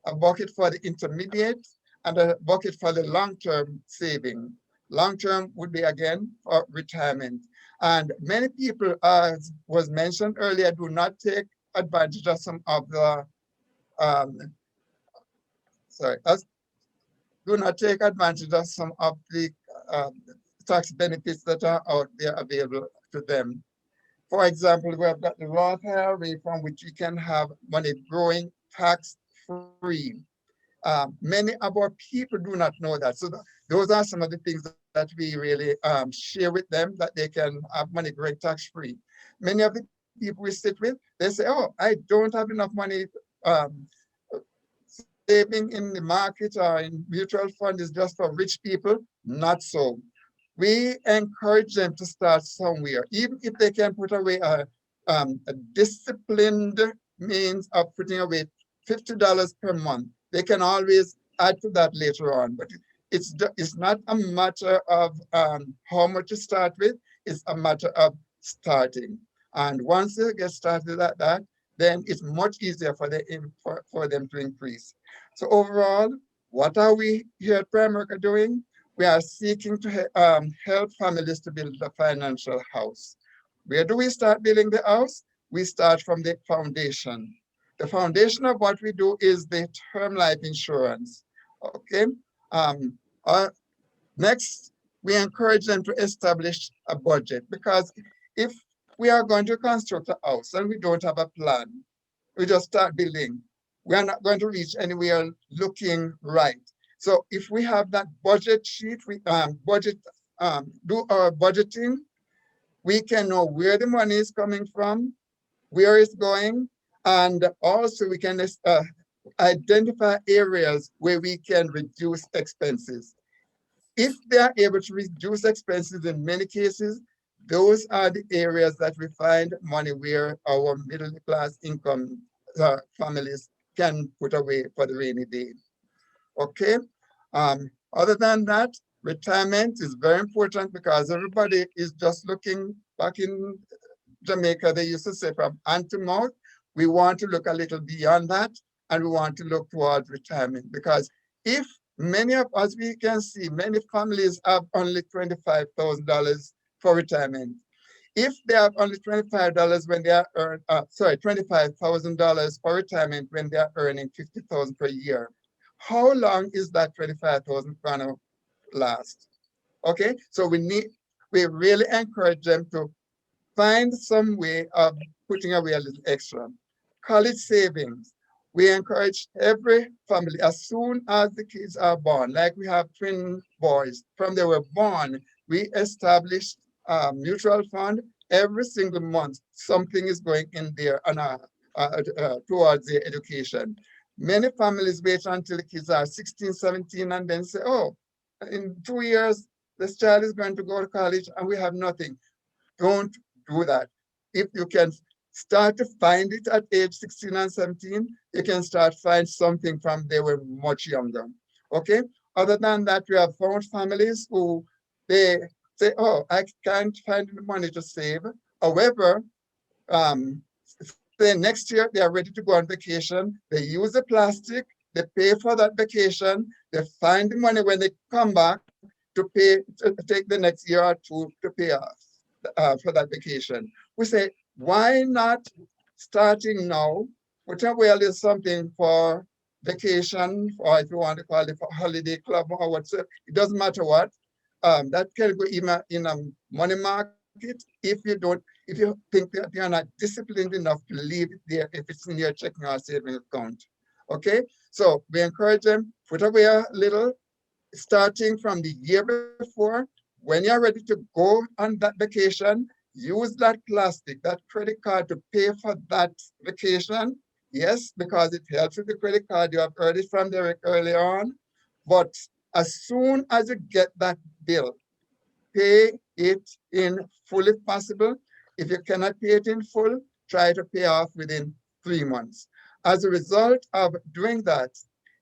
a bucket for the intermediate, and a bucket for the long-term saving. Long-term would be again for retirement. And many people, as was mentioned earlier, do not take advantage of some of the, um, do not take advantage of some of the um, tax benefits that are out there available to them. For example, we have got the Roth IRA from which we can have money growing tax-free. Many of our people do not know that. So those are some of the things that we really share with them, that they can have money growing tax-free. Many of the people we sit with, they say, oh, I don't have enough money. Saving in the market or in mutual fund is just for rich people. Not so. We encourage them to start somewhere, even if they can put away a disciplined means of putting away $50 per month. They can always add to that later on, but it's not a matter of how much to start with, it's a matter of starting. And once they get started at that, then it's much easier for them to increase. So overall, what are we here at Primerica doing? We are seeking to help families to build a financial house. Where do we start building the house? We start from the foundation. The foundation of what we do is the term life insurance. Okay. Next, we encourage them to establish a budget, because if we are going to construct a house and we don't have a plan, we just start building, we are not going to reach anywhere looking right. So if we have that budget sheet, we do our budgeting, we can know where the money is coming from, where it's going, and also we can identify areas where we can reduce expenses. If they are able to reduce expenses in many cases, those are the areas that we find money where our middle class income families can put away for the rainy day. Okay. Other than that, retirement is very important, because everybody is just looking back in Jamaica. They used to say from hand to mouth. We want to look a little beyond that, and we want to look towards retirement, because if many of us, we can see many families have only $25,000 for retirement. If they have only $25 when they are $25,000 for retirement when they are earning $50,000 per year, how long is that $25,000 gonna last? Okay, so we really encourage them to find some way of putting away a little extra. College savings. We encourage every family, as soon as the kids are born, like we have twin boys, from they were born, we established a mutual fund. Every single month, something is going in there towards their education. Many families wait until the kids are 16, 17, and then say, oh, in 2 years, this child is going to go to college and we have nothing. Don't do that. If you can start to find it at age 16 and 17, you can start find something from they were much younger. Okay. Other than that, we have found families who they say, oh, I can't find the money to save. However, say next year they are ready to go on vacation. They use the plastic, they pay for that vacation, they find the money when they come back to take the next year or two to pay off for that vacation. We say, why not starting now? Put away a little something for vacation, or if you want to call it for holiday club or whatsoever, it doesn't matter what. That can go in a money market if you think that you're not disciplined enough to leave it there if it's in your checking or saving account. Okay, so we encourage them, put away a little, starting from the year before. When you're ready to go on that vacation, use that plastic, that credit card to pay for that vacation. Yes, because it helps with the credit card. You have heard it from Derek earlier on. But as soon as you get that bill, pay it in full if possible. If you cannot pay it in full, try to pay off within 3 months. As a result of doing that,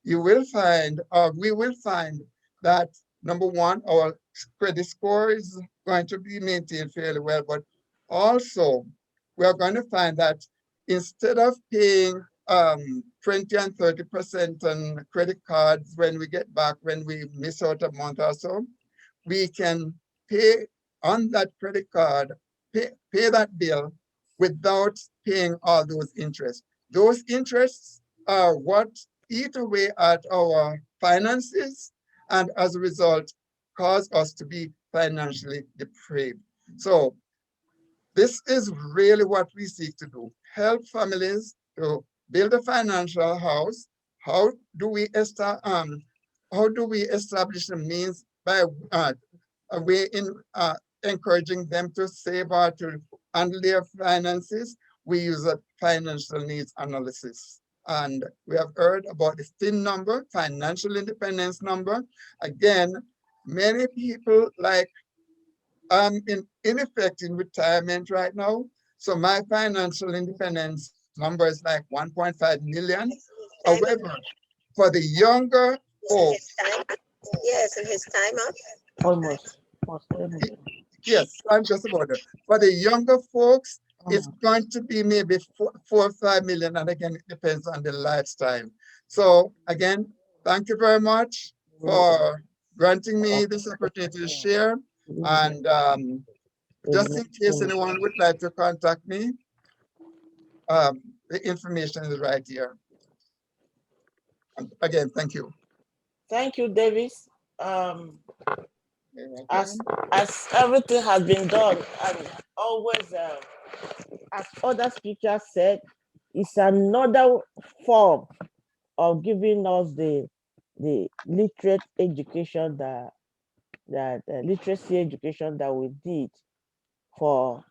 you will find, or we will find, that number one, our credit score is going to be maintained fairly well, but also we are going to find that instead of paying 20 and 30% on credit cards when we get back, when we miss out a month or so, we can pay on that credit card, pay that bill without paying all those interests. Those interests are what eat away at our finances and as a result cause us to be financially depraved. So this is really what we seek to do, help families to build a financial house. How do we establish the means by a way in encouraging them to save or to handle their finances? We use a financial needs analysis. And we have heard about the FIN number, financial independence number. Again, many people like in effect in retirement right now. So my financial independence number is like 1.5 million. However, for the younger folks, Yes, and his time up. Almost. yes, I'm just about it. For the younger folks, it's going to be maybe 4 or 5 million, and again, it depends on the lifetime. So again, thank you very much for granting me this opportunity to share. And just in case anyone would like to contact me, the information is right here. And again, thank you. Thank you, Davis. As everything has been done, and always, as other speakers said, it's another form of giving us the literate education literacy education that we did for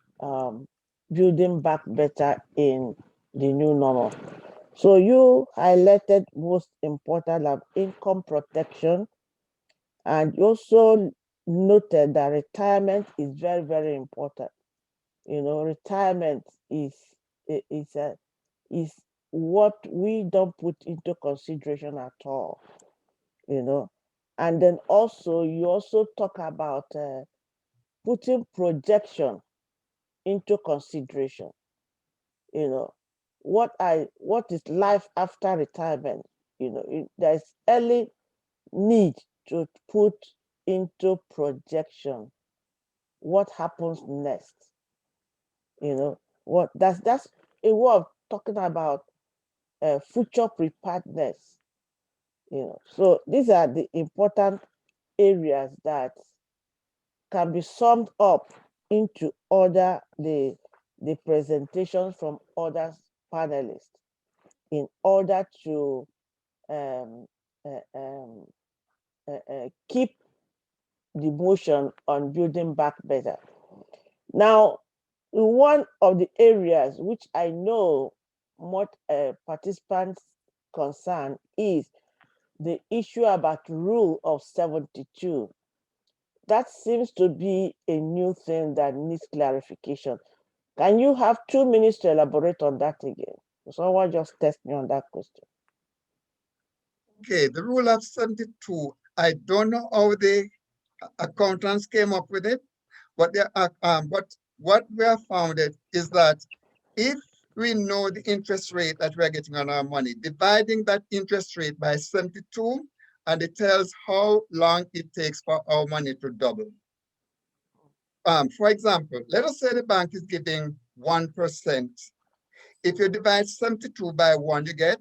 building back better in the new normal. So you highlighted most important of income protection, and you also noted that retirement is very, very important. You know, retirement is what we don't put into consideration at all. You know, and then also you also talk about putting projection into consideration. You know, what is life after retirement? You know, there's early need to put into projection what happens next. You know, that's a way of talking about future preparedness. You know, so these are the important areas that can be summed up into the presentations from other panelists in order to keep the motion on building back better. Now, one of the areas which I know what participants concern is the issue about rule of 72. That seems to be a new thing that needs clarification. Can you have 2 minutes to elaborate on that again? Someone just test me on that question. Okay, the rule of 72. I don't know how the accountants came up with it, but what we have found is that if we know the interest rate that we're getting on our money, dividing that interest rate by 72, and it tells how long it takes for our money to double. For example, let us say the bank is giving 1%. If you divide 72 by 1, you get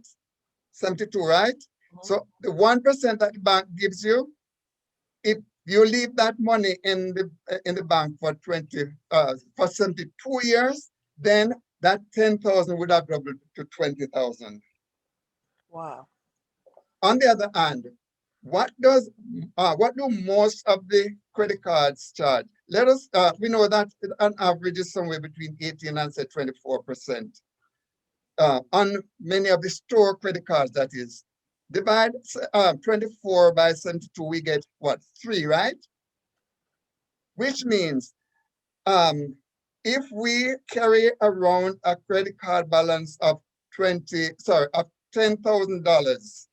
72, right? So the 1% that the bank gives you, if you leave that money in the bank for 72 years, then that 10,000 would have doubled to 20,000. Wow. On the other hand, what do most of the credit cards charge? We know that on average is somewhere between 18 and say 24%. On many of the store credit cards, that is. Divide 24 by 72, we get what, 3, right? Which means if we carry around a credit card balance of $10,000,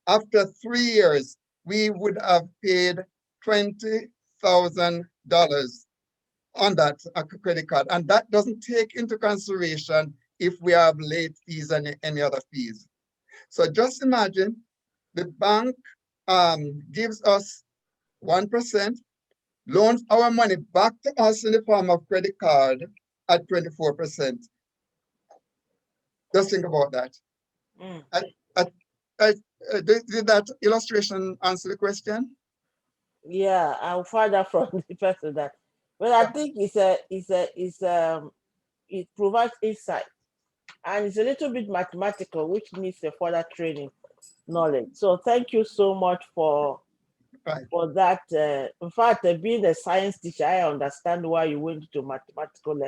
after 3 years, we would have paid $20,000 on that credit card. And that doesn't take into consideration if we have late fees and any other fees. So just imagine the bank gives us 1%, loans our money back to us in the form of credit card at 24%. Just think about that. Mm. Did that illustration answer the question? Yeah, I'll find out from the person that. But I think it provides insight, and it's a little bit mathematical, which needs a further training knowledge. So thank you so much for Right. that. In fact, being a science teacher, I understand why you went to mathematical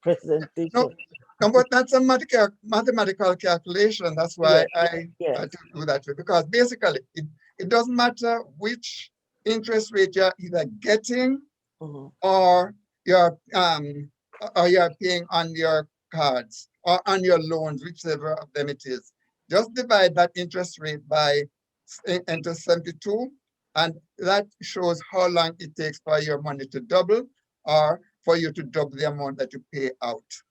presentation. No, but that's a mathematical calculation. That's why I Yes. had to do that way, because basically it doesn't matter which interest rate you're either getting Mhm. or you're paying on your cards or on your loans, whichever of them it is. Just divide that interest rate by into 72, and that shows how long it takes for your money to double or for you to double the amount that you pay out.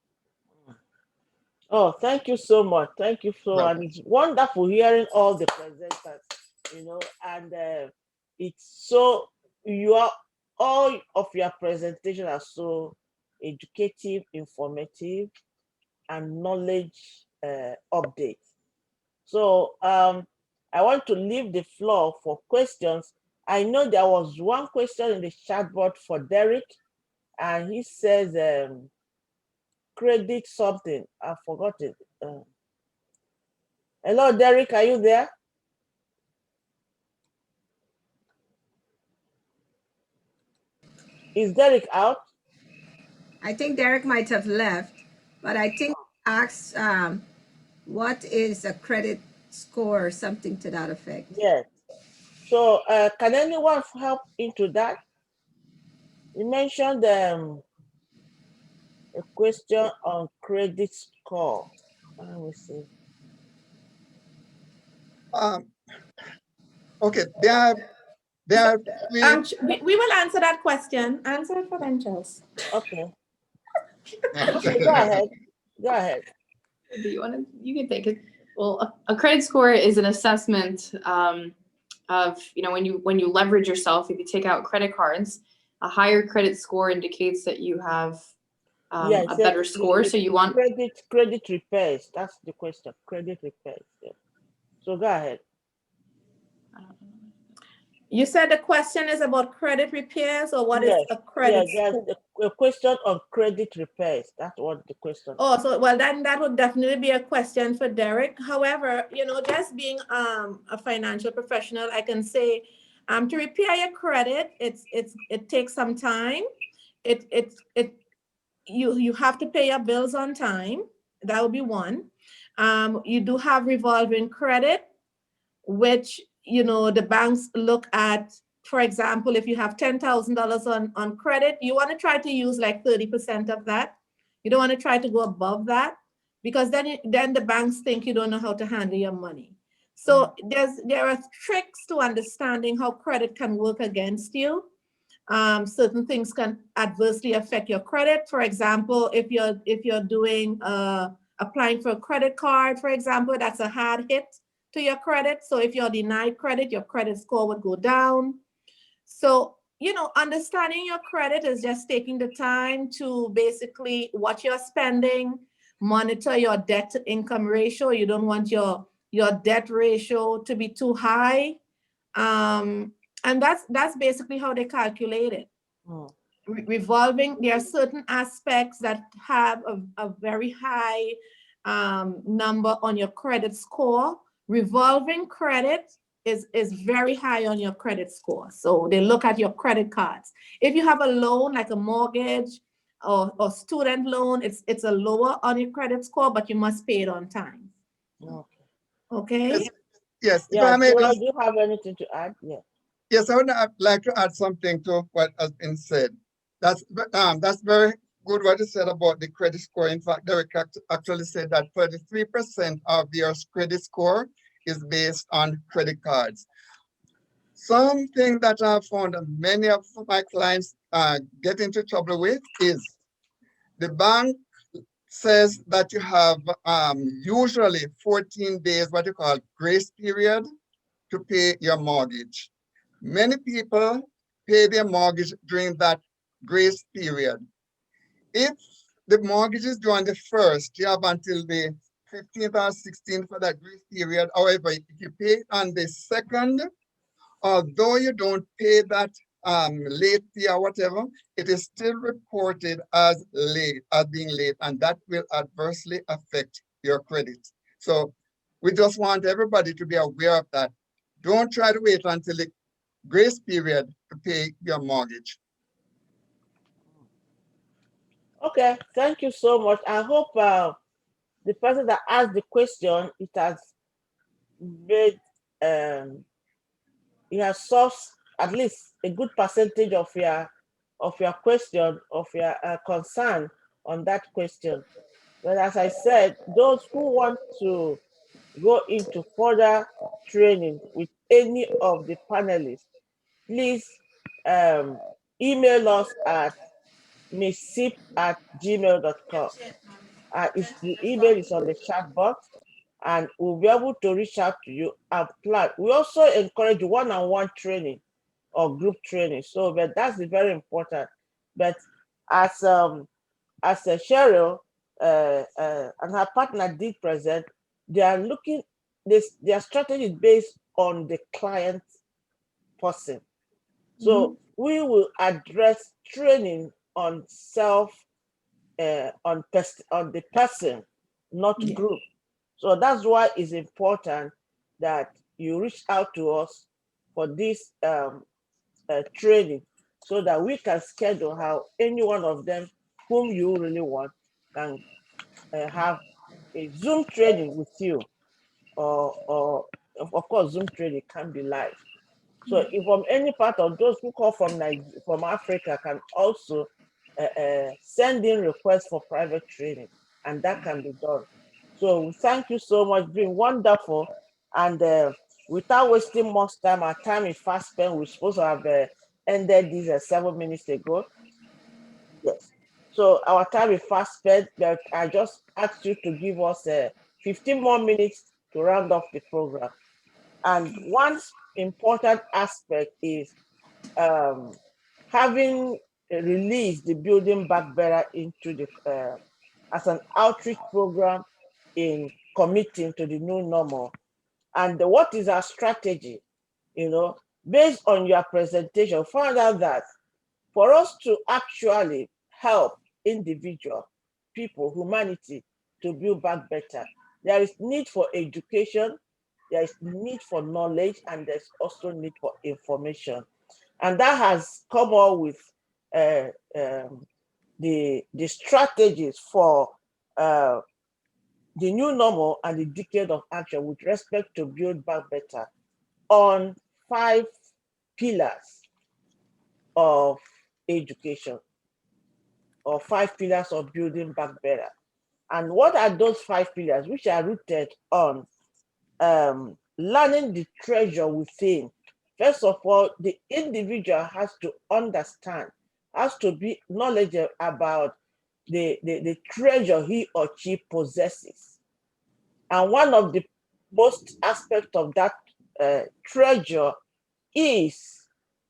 Oh, thank you so much. Thank you so Well, much. It's wonderful hearing all the presenters, and it's so all of your presentations are so educative, informative, and knowledge update. So I want to leave the floor for questions. I know there was one question in the chat board for Derek, and he says credit something. I forgot it. Hello, Derek, are you there? Is Derek out? I think Derek might have left, but I think he asked what is a credit score or something to that effect. Yes. So can anyone help into that? You mentioned a question on credit score. Let me see. Okay, there are three. We will answer that question. Answer it for them, Charles. Okay. Okay, go ahead. Go ahead. Do you want to? You can take it. Well, a credit score is an assessment of when you leverage yourself. If you take out credit cards, a higher credit score indicates that you have a better score. So you want credit repairs. That's the question. Credit repairs. Yeah. So go ahead. You said the question is about credit repairs, or what is a credit score? A question on credit repairs. That's what the question. Oh, so well, then that would definitely be a question for Derek. However, just being a financial professional, I can say to repair your credit, it takes some time. You have to pay your bills on time. That would be one. You do have revolving credit, which the banks look at. For example, if you have $10,000 on credit, you want to try to use like 30% of that. You don't want to try to go above that, because then the banks think you don't know how to handle your money. So there are tricks to understanding how credit can work against you. Certain things can adversely affect your credit. For example, if you're doing applying for a credit card, for example, that's a hard hit to your credit. So if you're denied credit, your credit score would go down. So, understanding your credit is just taking the time to basically watch your spending, monitor your debt to income ratio. You don't want your debt ratio to be too high. And that's basically how they calculate it. Revolving, there are certain aspects that have a very high number on your credit score. Revolving credit is very high on your credit score. So they look at your credit cards. If you have a loan, like a mortgage or student loan, it's a lower on your credit score, but you must pay it on time. Okay? Yes. Yeah, do you have anything to add? Yeah. Yes, I would like to add something to what has been said. That's very good what you said about the credit score. In fact, Derek actually said that 33% of your credit score is based on credit cards. Something that I've found that many of my clients get into trouble with is the bank says that you have usually 14 days, what you call grace period, to pay your mortgage. Many people pay their mortgage during that grace period. If the mortgage is due on the 1st, you have until the 15th or 16th for that grace period. However, if you pay it on the 2nd, although you don't pay that late fee or whatever, it is still reported as late, as being late, and that will adversely affect your credit. So we just want everybody to be aware of that. Don't try to wait until the grace period to pay your mortgage. Okay, thank you so much. I hope the person that asked the question, it has made it has solved at least a good percentage of your question, of your concern on that question. But as I said, those who want to go into further training with any of the panelists, please email us at missip@gmail.com. The email is on the chat box, and we'll be able to reach out to you and plan. We also encourage one-on-one training or group training. So, but that's very important. But as Cheryl and her partner did present, they are looking their strategy is based on the client person. So we will address training on on the person, not group. So that's why it's important that you reach out to us for this training, so that we can schedule how any one of them whom you really want can have a Zoom training with you, or of course Zoom training can be live. So if from any part of those who call from Africa can also send in requests for private training, and that can be done. So thank you so much, been wonderful. And without wasting much time, our time is fast spent. We're supposed to have ended this 7 minutes ago. Yes. So our time is fast spent, but I just asked you to give us 15 more minutes to round off the program. And one important aspect is having released the Building Back Better into the as an outreach program in committing to the new normal. And what is our strategy? Based on your presentation, found out that for us to actually help individual people, humanity, to build back better, there is need for education, there is need for knowledge, and there's also need for information. And that has come up with the strategies for the new normal and the decade of action with respect to build back better on 5 pillars of education, or 5 pillars of building back better. And what are those 5 pillars, which are rooted on learning the treasure within? First of all, the individual has to understand, has to be knowledgeable about the treasure he or she possesses. And one of the most aspects of that treasure is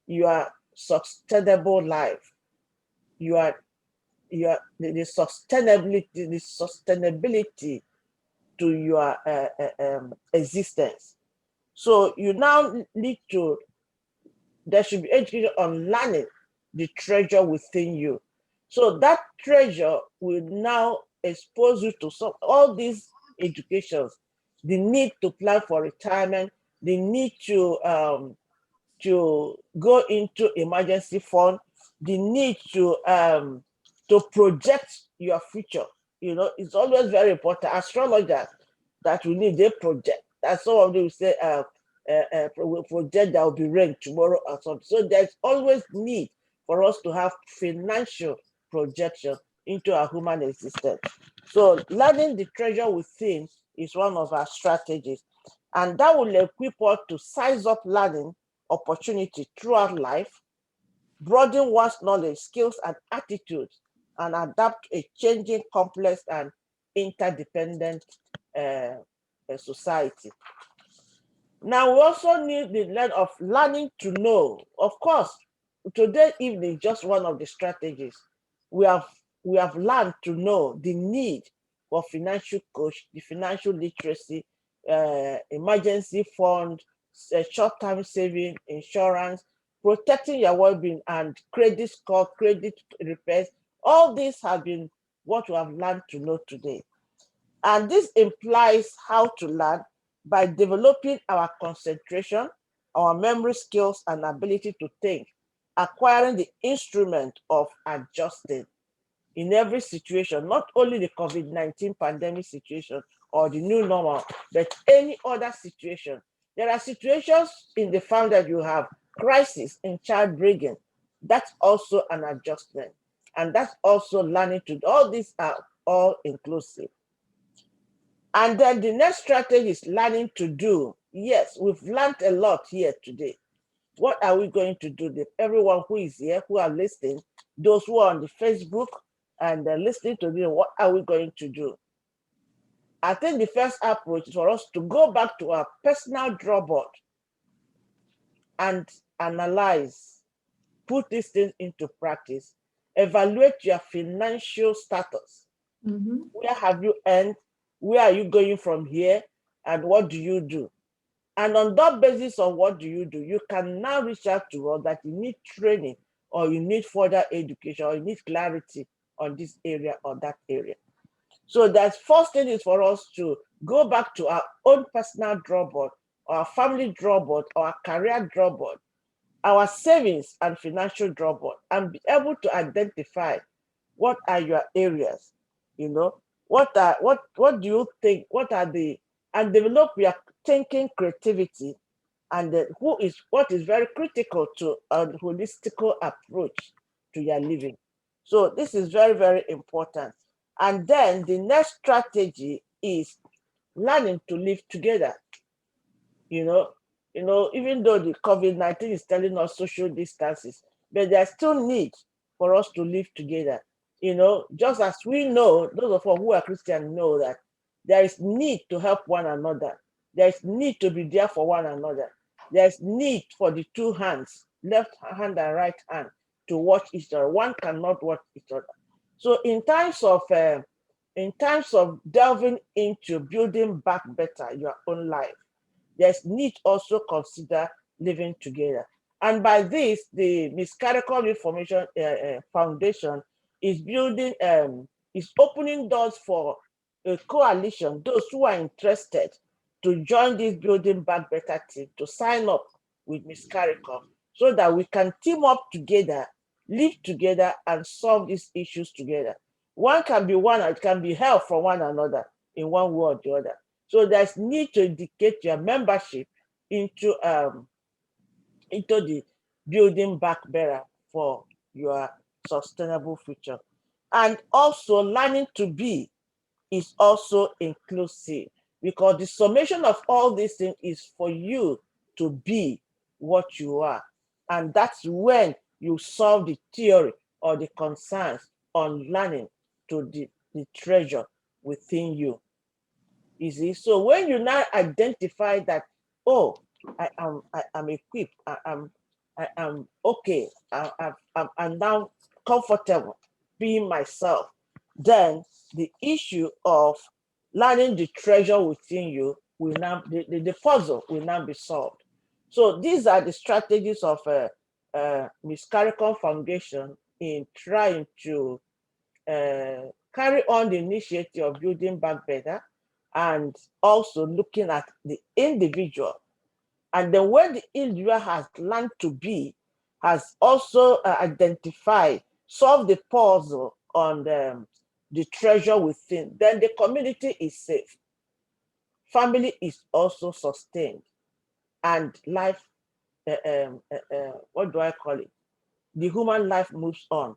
your sustainable life. The sustainability to your existence. So you now need to, there should be education on learning the treasure within you. So that treasure will now expose you to all these educations, the need to plan for retirement, the need to go into emergency fund, the need to project your future. It's always very important. Astrologers that we need, they project. That's some of them will say, project that will be rain tomorrow or something. So there's always need for us to have financial projection into our human existence. So learning the treasure within is one of our strategies. And that will equip us to size up learning opportunity throughout life, broaden one's knowledge, skills, and attitudes, and adapt to a changing, complex, and interdependent society. Now, we also need the learn of learning to know. Of course, today evening, just one of the strategies. We have learned to know the need for financial coach, the financial literacy, emergency fund, short-term saving, insurance, protecting your well-being, and credit score, credit repairs. All these have been what we have learned to know today. And this implies how to learn by developing our concentration, our memory skills, and ability to think, acquiring the instrument of adjusting in every situation, not only the COVID-19 pandemic situation or the new normal, but any other situation. There are situations in the family that you have crisis in childbearing. That's also an adjustment. And that's also learning to, all these are all inclusive. And then the next strategy is learning to do. Yes, we've learned a lot here today. What are we going to do? Everyone who is here, who are listening, those who are on the Facebook and listening to me, what are we going to do? I think the first approach is for us to go back to our personal draw board and analyze, put these things into practice, evaluate your financial status. Where have you earned? Where are you going from here? And what do you do? And on that basis of what do, you can now reach out to us that you need training or you need further education or you need clarity on this area or that area. So that first thing is for us to go back to our own personal draw board, our family draw board, our career draw board, our savings and financial draw board, and be able to identify what are your areas, you know, what do you think, what are the, and develop your thinking creativity, and what is very critical to a holistical approach to your living. So this is very, very important. And then the next strategy is learning to live together. You know, even though the COVID-19 is telling us social distances, but there's still need for us to live together. You know, just as we know, those of us who are Christian know that there is need to help one another. There's need to be there for one another. There's need for the two hands, left hand and right hand, to watch each other. One cannot watch each other. So in terms of delving into building back better your own life, there's need also consider living together. And by this, the Miss Caricom Information Foundation is building, is opening doors for a coalition, those who are interested to join this Building Back Better team, to sign up with Miss Caricom so that we can team up together, live together, and solve these issues together. One can be one, it can be help from one another in one way or the other. So there's need to indicate your membership into the Building Back Better for your sustainable future. And also learning to be is also inclusive, because the summation of all these things is for you to be what you are. And that's when you solve the theory or the concerns on learning to the treasure within you. You see, so when you now identify that, oh, I am equipped, I am okay, I'm now comfortable being myself, then the issue of learning the treasure within you will now, the puzzle will now be solved. So these are the strategies of Miss Caricom Foundation in trying to carry on the initiative of Building Back Better, and also looking at the individual. And then when the individual has learned to be, has also identified, solved the puzzle on the treasure within, then the community is safe. Family is also sustained. And life, what do I call it? The human life moves on.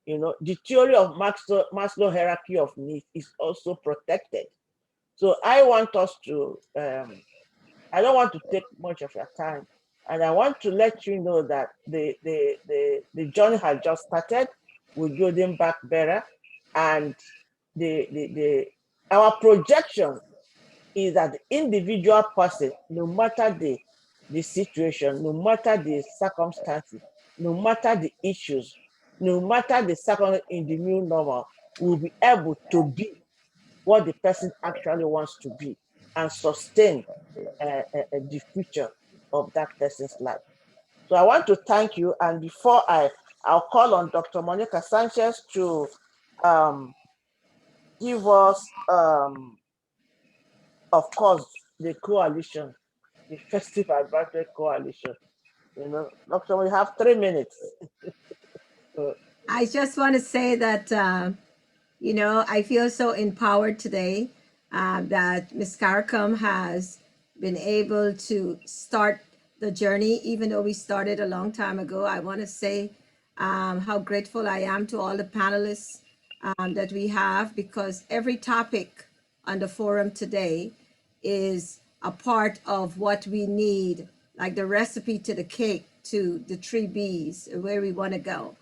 You know, the theory of Maslow hierarchy of needs is also protected. So I want us to, I don't want to take much of your time, and I want to let you know that the journey has just started. with Building Back Better. And our projection is that the individual person, no matter the situation, no matter the circumstances, no matter the issues, no matter the second in the new normal, will be able to be what the person actually wants to be and sustain the future of that person's life. So I want to thank you. And before I'll call on Dr. Monica Sanchez to give us, of course, the coalition, the Festive Advisory Coalition. Doctor, we have 3 minutes. I just want to say that, I feel so empowered today that Ms. Caricom has been able to start the journey, even though we started a long time ago. I want to say how grateful I am to all the panelists that we have, because every topic on the forum today is a part of what we need, like the recipe to the cake, to the 3 Bs, where we want to go.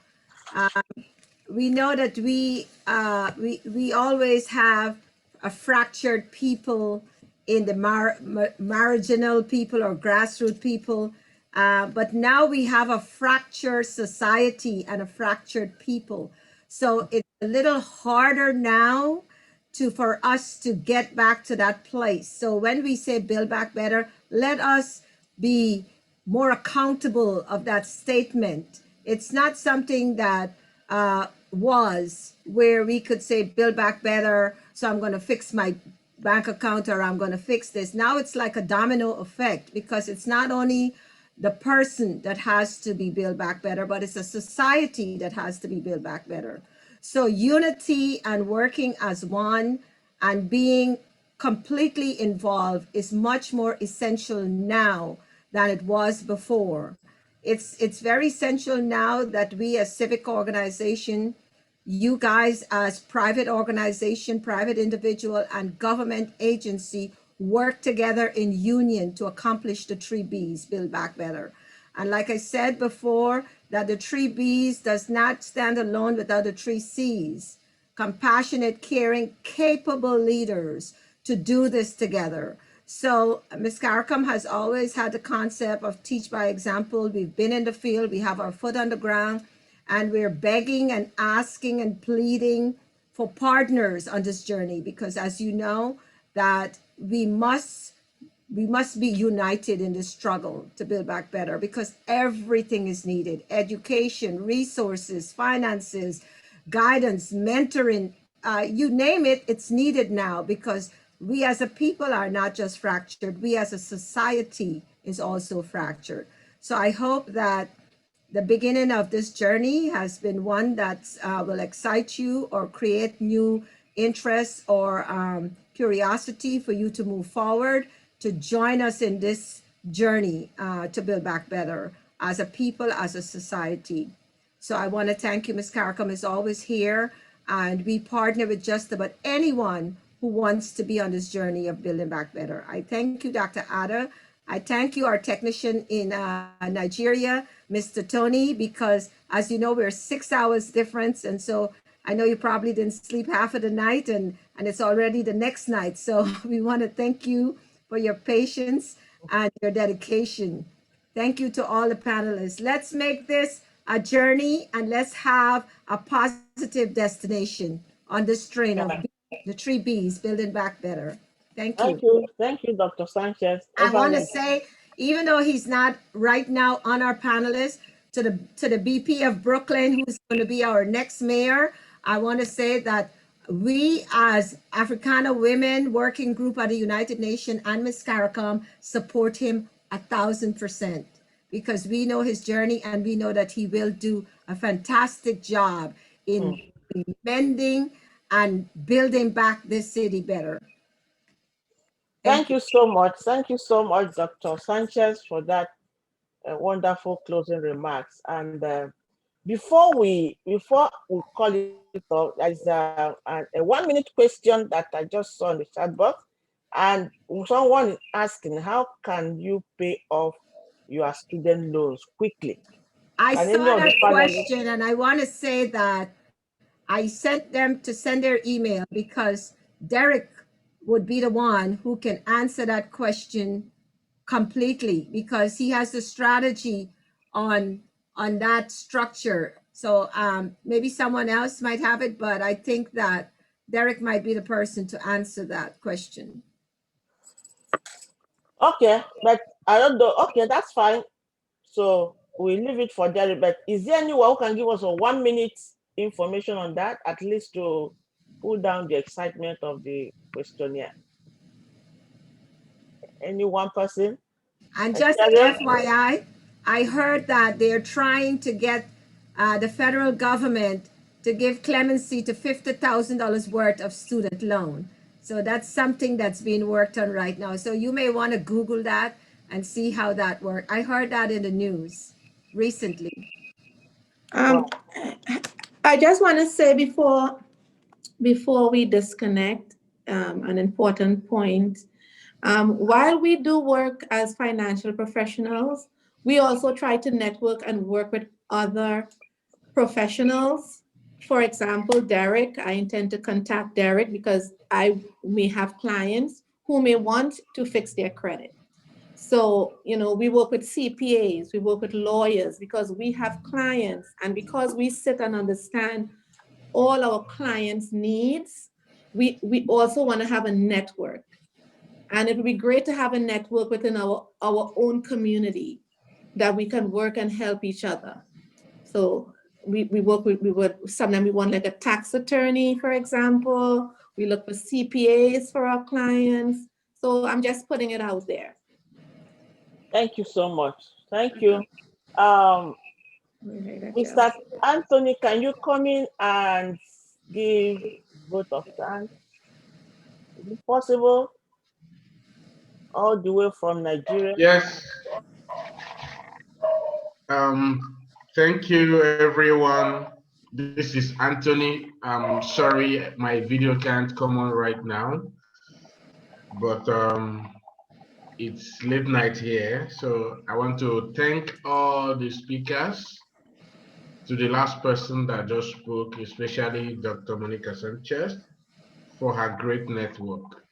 We know that we always have a fractured people in the marginal people or grassroots people, but now we have a fractured society and a fractured people. So it's a little harder now for us to get back to that place. So when we say Build Back Better, let us be more accountable of that statement. It's not something that was where we could say Build Back Better, so I'm going to fix my bank account, or I'm going to fix this. Now it's like a domino effect, because it's not only the person that has to be Build Back Better, but it's a society that has to be Build Back Better. So unity and working as one and being completely involved is much more essential now than it was before. It's very essential now that we as civic organization, you guys as private organization, private individual, and government agency work together in union to accomplish the 3 Bs, Build Back Better. And like I said before, that the 3 Bs does not stand alone without the 3 Cs, compassionate, caring, capable leaders to do this together. So Ms. Caricom has always had the concept of teach by example. We've been in the field, we have our foot on the ground, and we're begging and asking and pleading for partners on this journey, because as you know, that we must be united in this struggle to build back better, because everything is needed: education, resources, finances, guidance, mentoring, you name it, it's needed now, because we as a people are not just fractured, we as a society is also fractured. So I hope that the beginning of this journey has been one that will excite you or create new interests or curiosity for you to move forward, to join us in this journey to build back better as a people, as a society. So I want to thank you. Ms. Caricom is always here, and we partner with just about anyone who wants to be on this journey of building back better. I thank you, Dr. Ada. I thank you, our technician in Nigeria, Mr. Tony, because as you know, we're 6 hours difference. And so I know you probably didn't sleep half of the night, and it's already the next night. So we want to thank you for your patience and your dedication. Thank you to all the panelists. Let's make this a journey, and let's have a positive destination on this train of the 3 Bs, building back better. Thank you. Thank you, Dr. Sanchez. I want to say, even though he's not right now on our panelists, to the BP of Brooklyn, who's going to be our next mayor, I want to say that we as Africana Women Working Group at the United Nations and Ms. Caricom support him 1,000%, because we know his journey and we know that he will do a fantastic job in mending and building back this city better. Thank you so much. Thank you so much, Dr. Sanchez, for that wonderful closing remarks. And before we call it off, there's a 1 minute question that I just saw in the chat box, and someone is asking, how can you pay off your student loans quickly? I saw that question, and I want to say that I sent them to send their email because Derek would be the one who can answer that question completely because he has the strategy on that structure. So maybe someone else might have it, but I think that Derek might be the person to answer that question. Okay, but I don't know. Okay, that's fine. So we leave it for Derek. But is there anyone who can give us a 1 minute information on that, at least to cool down the excitement of the questionnaire? Any one person? And just FYI, I heard that they're trying to get the federal government to give clemency to $50,000 worth of student loan. So that's something that's being worked on right now. So you may want to Google that and see how that works. I heard that in the news recently. I just want to say before we disconnect, an important point. While we do work as financial professionals, we also try to network and work with other professionals. For example, Derek, I intend to contact Derek because I may have clients who may want to fix their credit. So, we work with CPAs, we work with lawyers because we have clients, and because we sit and understand all our clients' needs, we also want to have a network. And it would be great to have a network within our own community that we can work and help each other. So we would sometimes we want like a tax attorney, for example. We look for CPAs for our clients. So I'm just putting it out there. Thank you so much. Thank you. Mr. Anthony, can you come in and give vote of thanks? Is it possible? All the way from Nigeria. Yes. Thank you, everyone. This is Anthony. I'm sorry my video can't come on right now, but it's late night here. So I want to thank all the speakers, to the last person that just spoke, especially Dr. Monica Sanchez, for her great network.